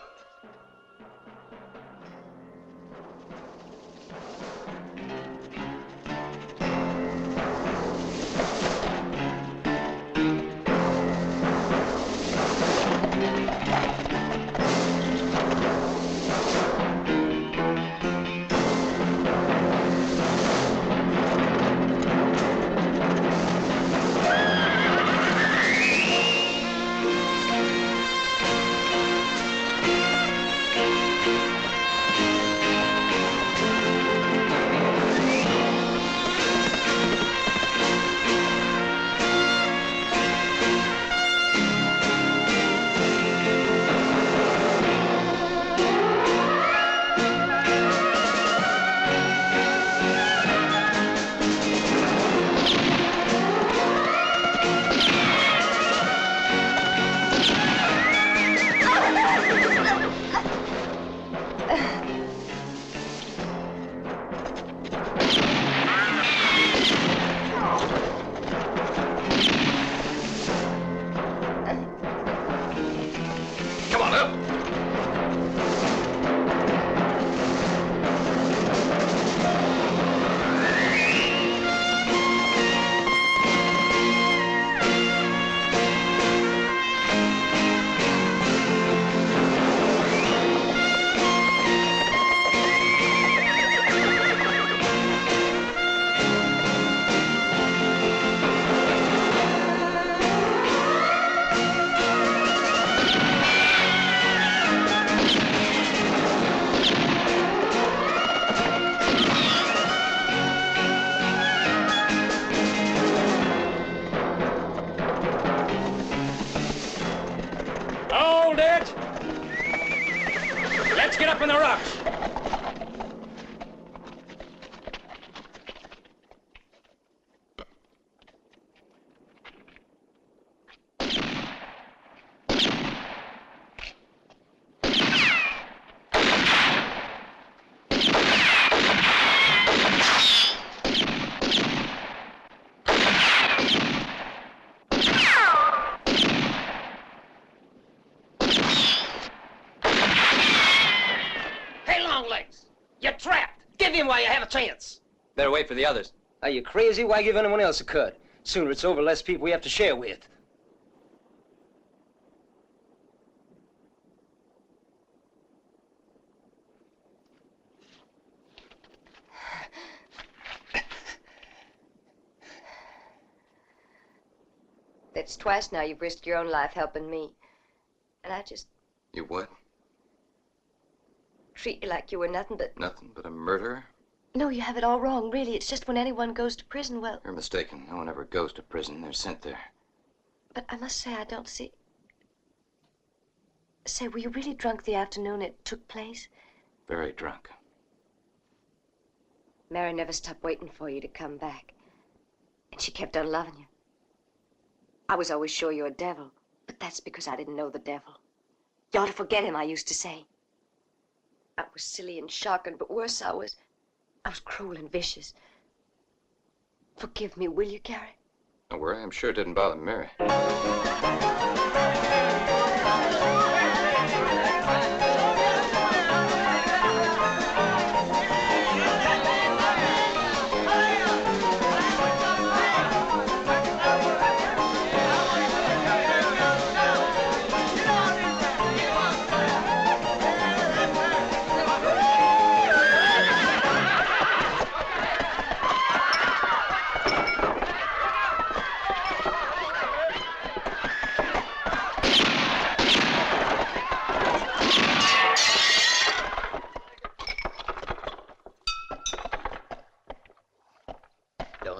in the rocks.
Chance.
Better wait for the others.
Are you crazy? Why give anyone else a cut? Sooner it's over, less people we have to share with.
That's twice now you've risked your own life helping me. And I just
You what?
treat you like you were nothing but...
Nothing but a murderer?
No, you have it all wrong, really. It's just when anyone goes to prison, well...
You're mistaken. No one ever goes to prison. They're sent there.
But I must say, I don't see... Say, were you really drunk the afternoon it took place?
Very drunk.
Mary never stopped waiting for you to come back. And she kept on loving you. I was always sure you were a devil, but that's because I didn't know the devil. You ought to forget him, I used to say. I was silly and shocking, but worse, I was cruel and vicious. Forgive me, will you, Gary?
Don't worry, I'm sure it didn't bother Mary.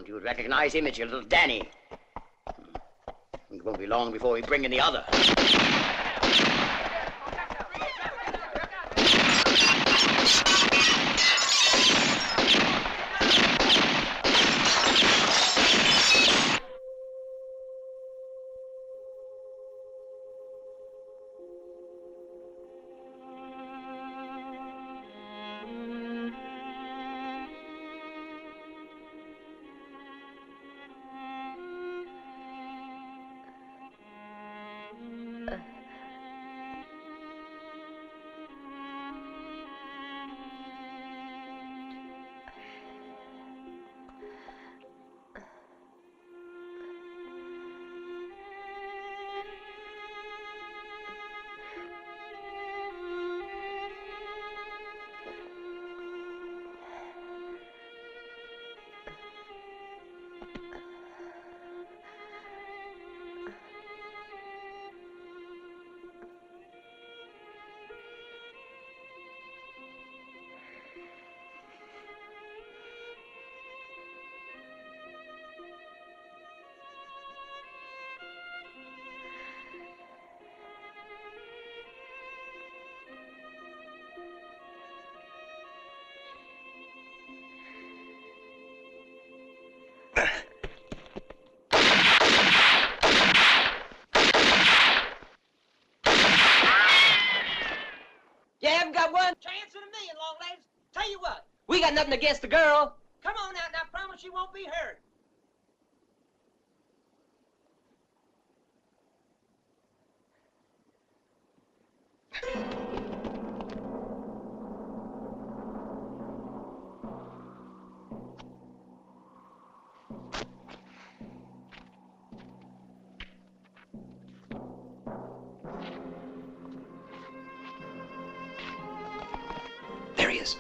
Don't you recognize him? It's your little Danny. It won't be long before we bring in the other.
You haven't got one chance in a million, long legs. Tell you what, we got nothing against the girl. Come on out, and I promise you won't be hurt.
There he is.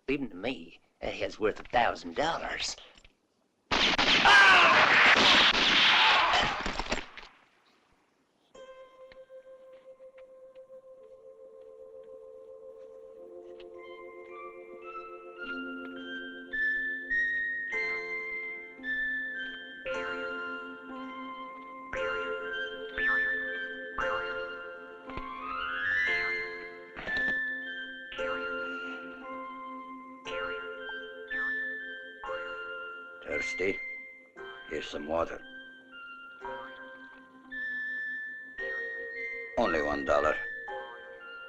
Leave him to me. That head's worth $1,000.
Thirsty? Here's some water. Only $1.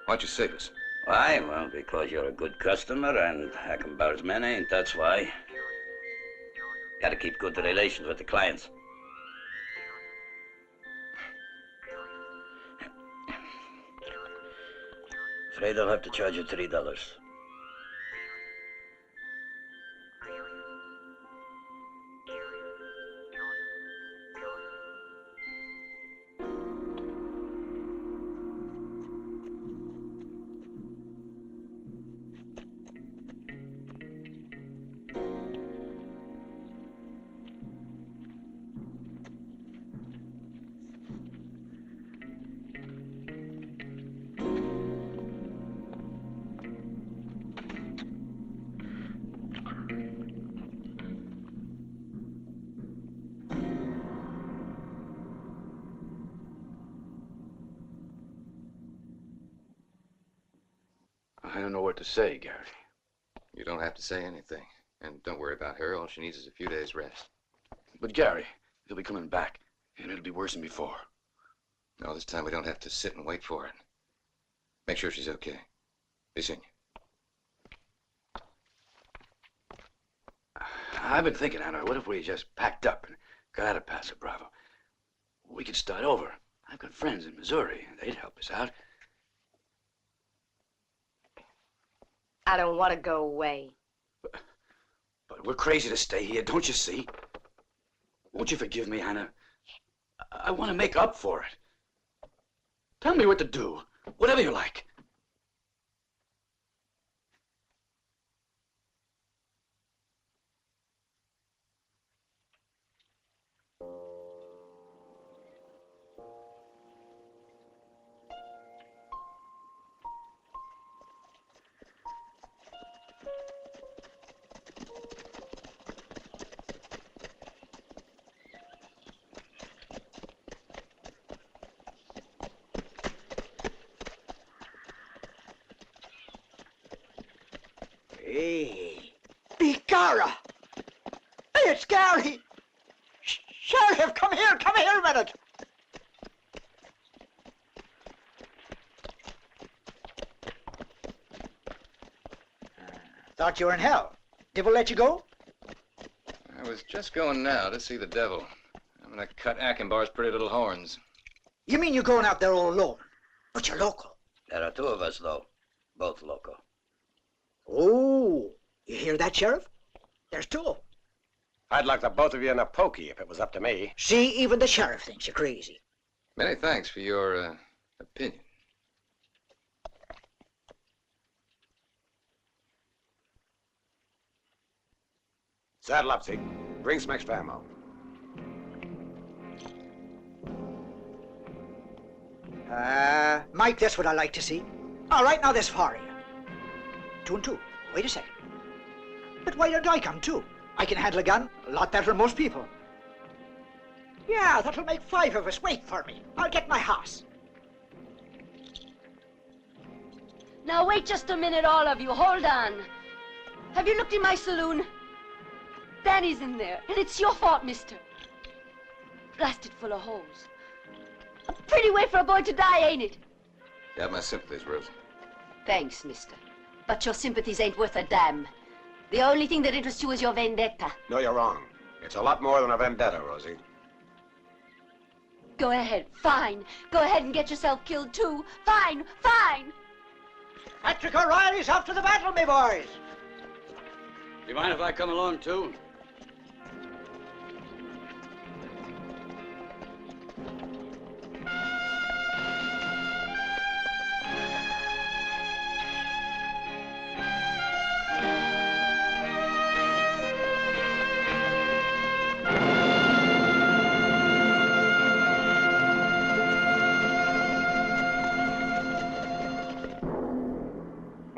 Why'd you save us?
Why? Well, because you're a good customer and Hackenbauer's men ain't, that's why. Gotta keep good relations with the clients. Afraid I'll have to charge you $3.
I don't know what to say, Gary.
You don't have to say anything. And don't worry about her. All she needs is a few days' rest.
But Gary, he'll be coming back, and it'll be worse than before.
No, this time we don't have to sit and wait for it. Make sure she's okay. Be seeing you.
I've been thinking, Anna, what if we just packed up and got out of Paso Bravo? We could start over. I've got friends in Missouri. They'd help us out.
I don't want to go away.
But we're crazy to stay here, don't you see? Won't you forgive me, Anna? I want to make up for it. Tell me what to do. Whatever you like.
Hey, Bicara! Hey, it's Gary! Sheriff, come here a minute! Thought you were in hell. Devil let you go?
I was just going now to see the devil. I'm gonna cut Achenbar's pretty little horns.
You mean you're going out there all alone? But you're local.
There are two of us, though. Both local.
Oh, you hear that, Sheriff? There's two of them.
I'd like the both of you in a pokey if it was up to me.
See, even the sheriff thinks you're crazy.
Many thanks for your opinion.
Saddle up, Zeke. Bring some extra ammo.
Mike, that's what I like to see. All right, now this far here. 2 and 2. Wait a second. But why don't I come too? I can handle a gun a lot better than most people. Yeah, that'll make 5 of us. Wait for me. I'll get my horse.
Now wait just a minute, all of you. Hold on. Have you looked in my saloon? Danny's in there, and it's your fault, mister. Blasted full of holes. A pretty way for a boy to die, ain't it?
You have my sympathies, Rosie.
Thanks, mister. But your sympathies ain't worth a damn. The only thing that interests you is your vendetta.
No, you're wrong. It's a lot more than a vendetta, Rosie.
Go ahead, fine. Go ahead and get yourself killed, too. Fine, fine.
Patrick O'Reilly's off to the battle, me boys.
Do you mind if I come along, too?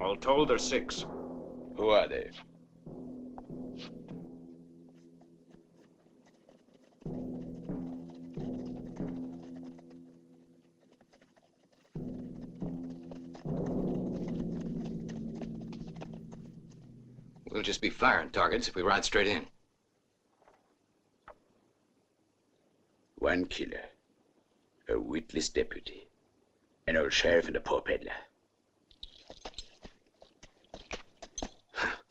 All told, there's 6.
Who are they?
We'll just be firing targets if we ride straight in.
1 killer, a witless deputy, an old sheriff and a poor peddler.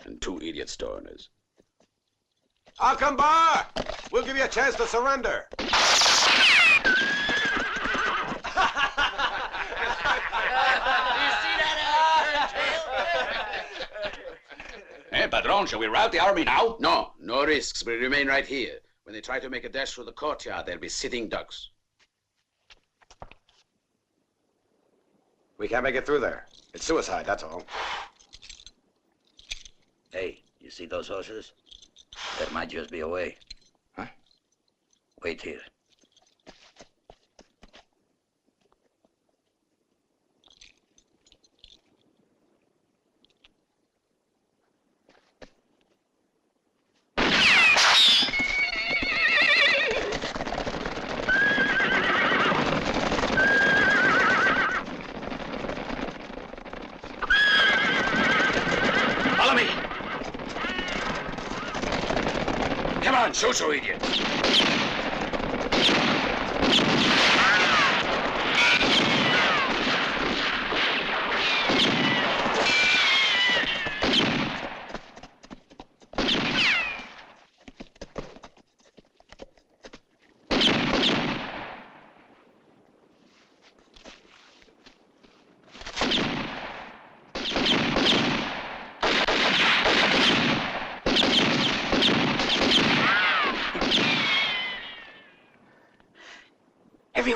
And 2 idiot store owners.
Achenbar! We'll give you a chance to surrender.
Hey, Padron, shall we rout the army now? No, no risks. We remain right here. When they try to make a dash through the courtyard, they'll be sitting ducks.
We can't make it through there. It's suicide, that's all.
Hey, you see those horses? There might just be a way.
Huh?
Wait here.
So, idiot.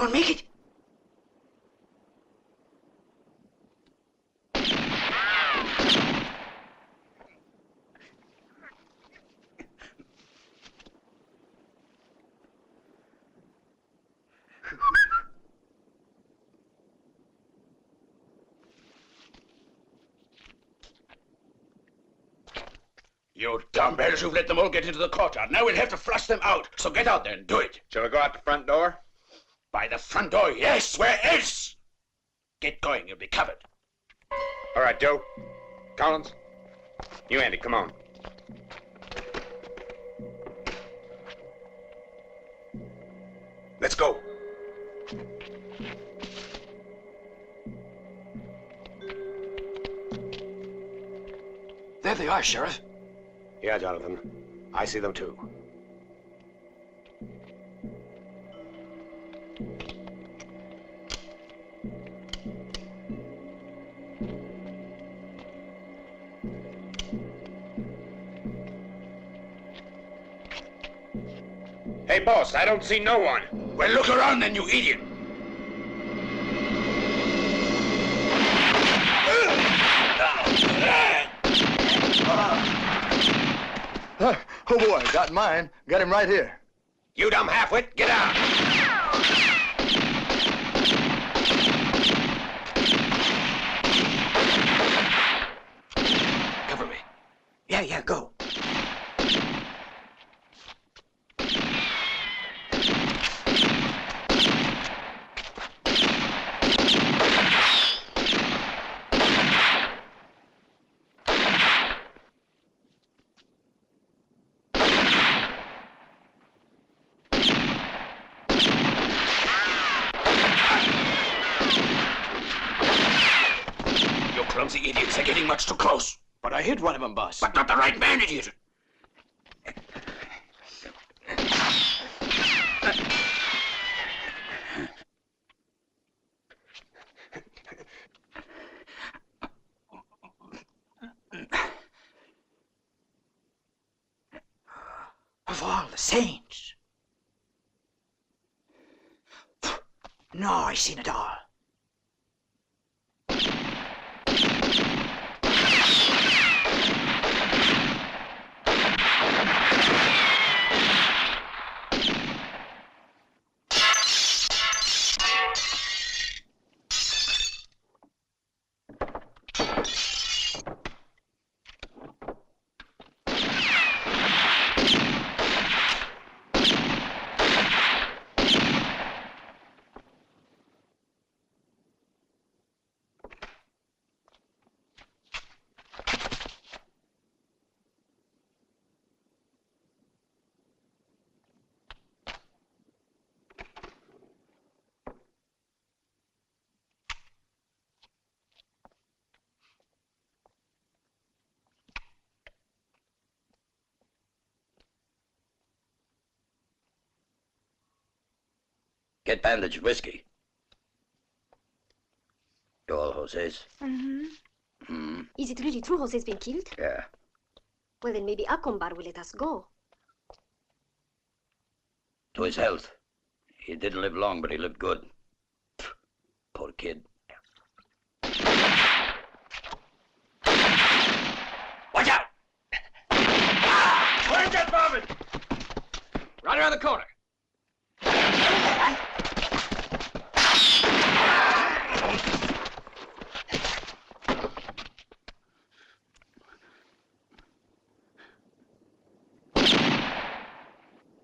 Anyone make it?
You dumbbells, you've let them all get into the courtyard. Now we'll have to flush them out. So get out there and do it.
Shall we go out the front door?
By the front door, yes. Where else? Get going. You'll be covered.
All right, Joe. Collins. You, Andy, come on. Let's go.
There they are, Sheriff.
Yeah, Jonathan. I see them too. Hey, boss, I don't see no one.
Well, look around then, you idiot.
Oh boy, got mine. Got him right here.
You dumb halfwit, get out.
Cover me.
Yeah, go.
Clumsy idiots, they're getting much too close.
But I hit one of them, boss.
But not the right man, idiot.
Of all the saints. No, I seen it all.
Get bandaged whiskey. You all Jose's?
Is it really true Jose's been killed?
Yeah.
Well, then maybe Acombar will let us go.
To his health. He didn't live long, but he lived good. Poor kid.
Watch out! Where's that Marvin?
Right around the corner.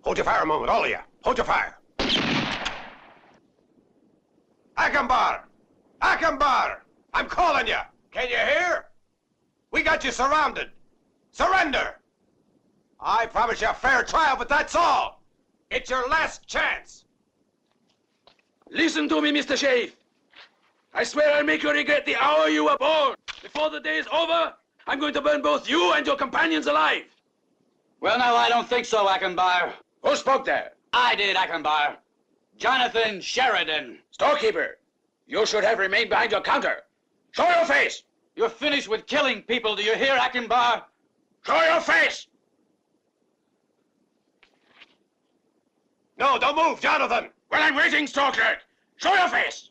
Hold your fire a moment, all of you. Hold your fire. Acombar! Acombar! I'm calling you. Can you hear? We got you surrounded. Surrender! I promise you a fair trial, but that's all. It's your last chance.
Listen to me, Mr. Sheriff. I swear I'll make you regret the hour you were born. Before the day is over, I'm going to burn both you and your companions alive.
Well, no, I don't think so, Acombar.
Who spoke there?
I did, Acombar. Jonathan Sheridan.
Storekeeper, you should have remained behind your counter. Show your face!
You're finished with killing people, do you hear, Acombar?
Show your face!
No, don't move, Jonathan!
Well, I'm waiting, store clerk. Show your face!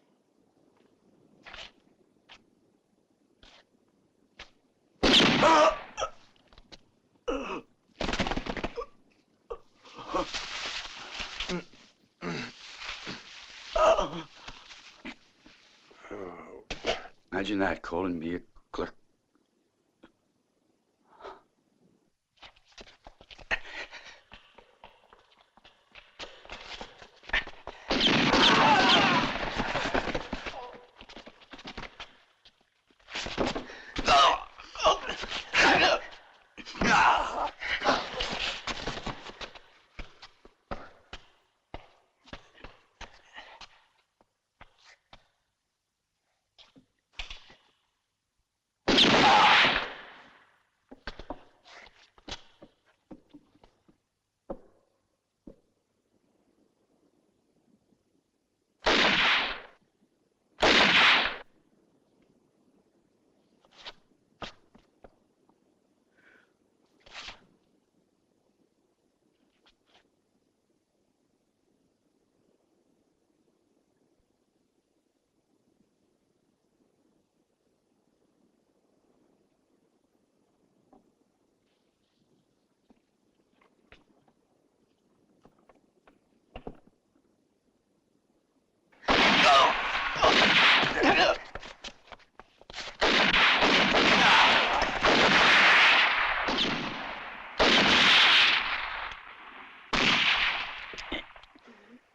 Imagine that, calling me a clerk.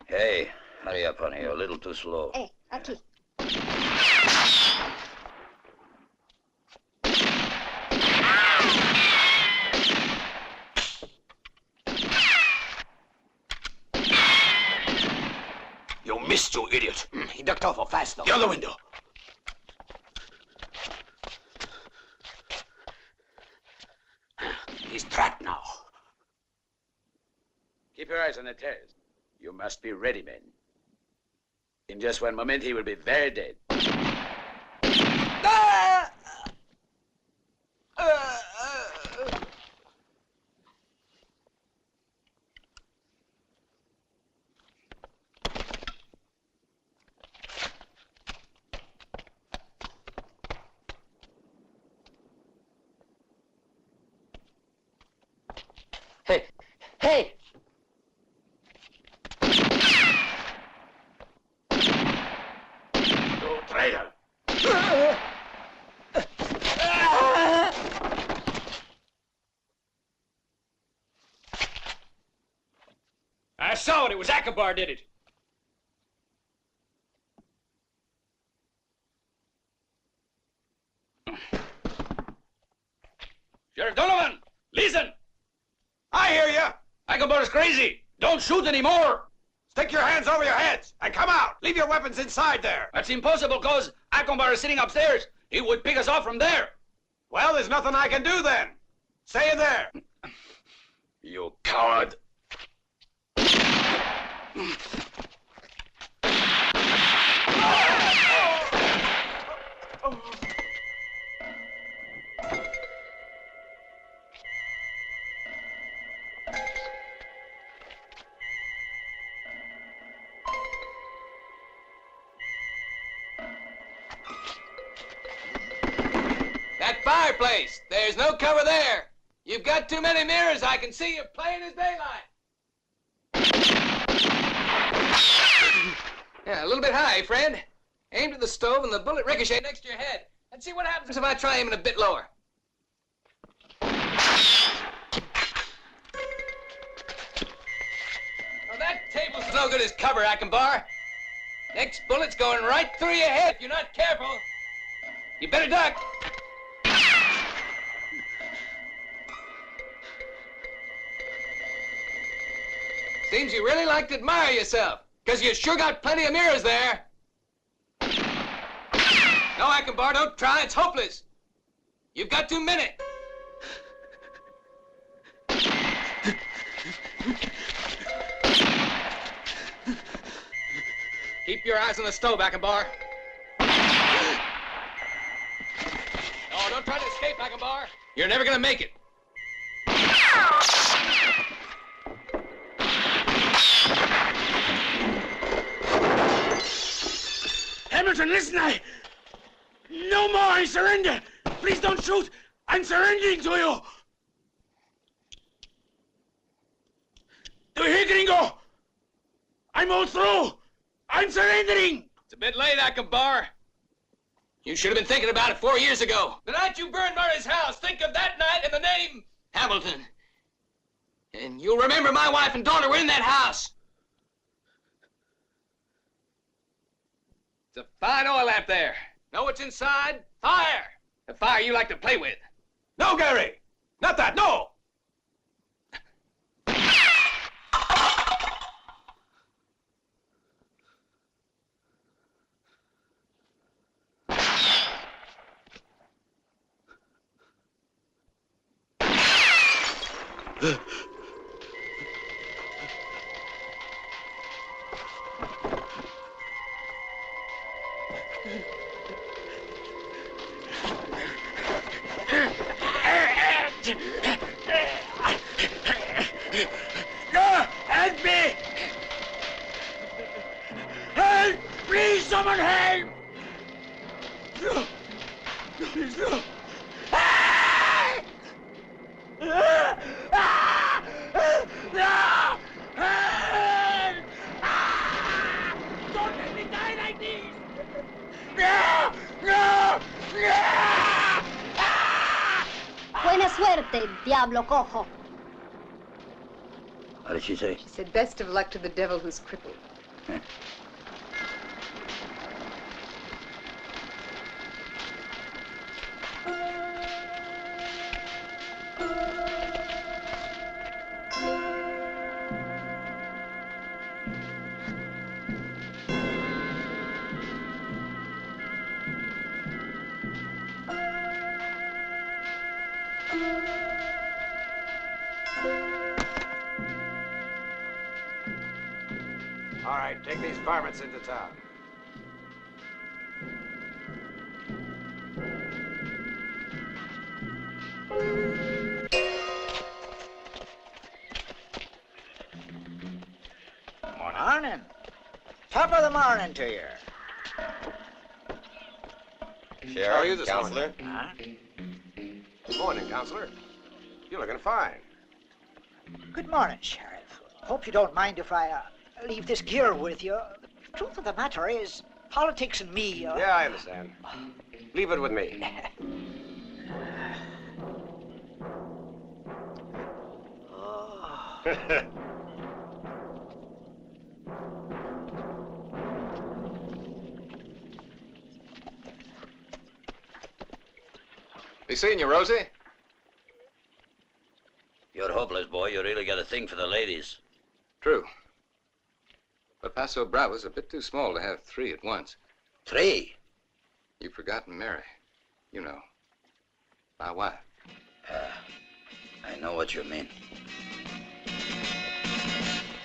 Hey, hurry up, honey. You're a little too slow.
Aquí.
You missed, you idiot.
He ducked awful fast, though.
The other window.
He's trapped now. Keep your eyes on the terrace. You must be ready, men. In just one moment, he will be very dead.
Hey! Hey!
You traitor!
I saw it. It was Akbar did it.
Sheriff Donovan, listen!
I hear you.
Akbar is crazy. Don't shoot anymore.
Stick your hands over your heads and come out. Leave your weapons inside there.
That's impossible, cause Akbar is sitting upstairs. He would pick us off from there.
Well, there's nothing I can do then. Stay in there.
You coward.
That fireplace. There's no cover there. You've got too many mirrors. I can see you plain as daylight. Yeah, a little bit high, friend. Aimed at the stove and the bullet ricocheted next to your head. Let's see what happens if I try aiming a bit lower. Well, that table's no good as cover, Akbar. Next bullet's going right through your head if you're not careful. You better duck. Seems you really like to admire yourself, because you sure got plenty of mirrors there. No, Akbar, don't try. It's hopeless. You've got too many. Keep your eyes on the stove, Akbar. No, don't try to escape, Akbar. You're never gonna make it.
Hamilton, listen, no more, I surrender. Please don't shoot. I'm surrendering to you. Do you hear, gringo? I'm all through. I'm surrendering.
It's a bit late, Akbar. You should have been thinking about it 4 years ago. The night you burned Murray's house, think of that night and the name Hamilton. And you'll remember my wife and daughter were in that house. It's a fine oil lamp there. Know what's inside? Fire! The fire you like to play with.
No, Gary! Not that, no!
No! Help me! Help! Please, someone help! No! Please, no! Help! No! Help! Don't let me die like this! No! No! No!
Buena suerte, diablo cojo.
What did she say?
She said, best of luck to the devil who's crippled.
All right, take these varmints into town.
Morning. Top of the morning to you.
How are you this
Counselor?
morning? Huh? Morning, Counselor. You're looking fine.
Good morning, Sheriff. Hope you don't mind if I leave this gear with you. The truth of the matter is, politics and me...
Yeah, I understand. Leave it with me.
Be seeing you, Rosie?
You're hopeless, boy. You really got a thing for the ladies.
True. But Paso Bravo's a bit too small to have 3 at once.
3?
You've forgotten Mary. You know. My wife.
I know what you mean.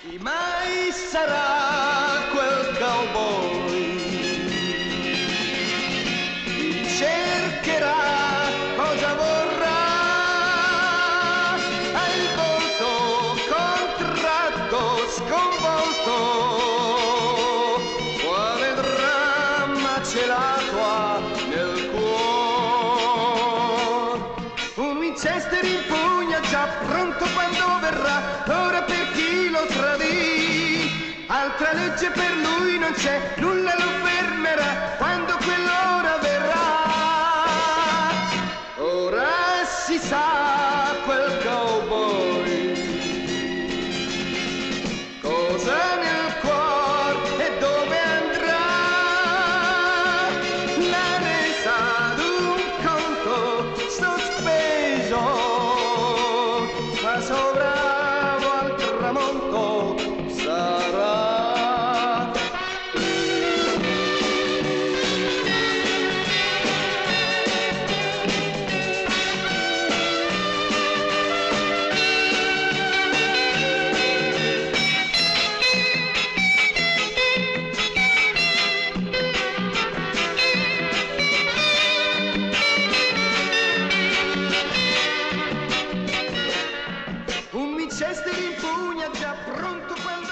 Chi mai sarà quel cowboy? Chi cercherà cosa vorrà? Ha il volto contratto, sconvolto. Quale dramma celato ha nel cuore? Un Winchester in pugna già pronto quando verrà. Ora per chi lo tradì, altra legge per lui non c'è, nulla lo fermerà quando quell'ora verrà. Ora si sa quel cowboy cosa nel cuore e dove andrà. La resa d'un conto sospeso fa sopra tramonto sarà. Un Winchester in pugna già pronto quando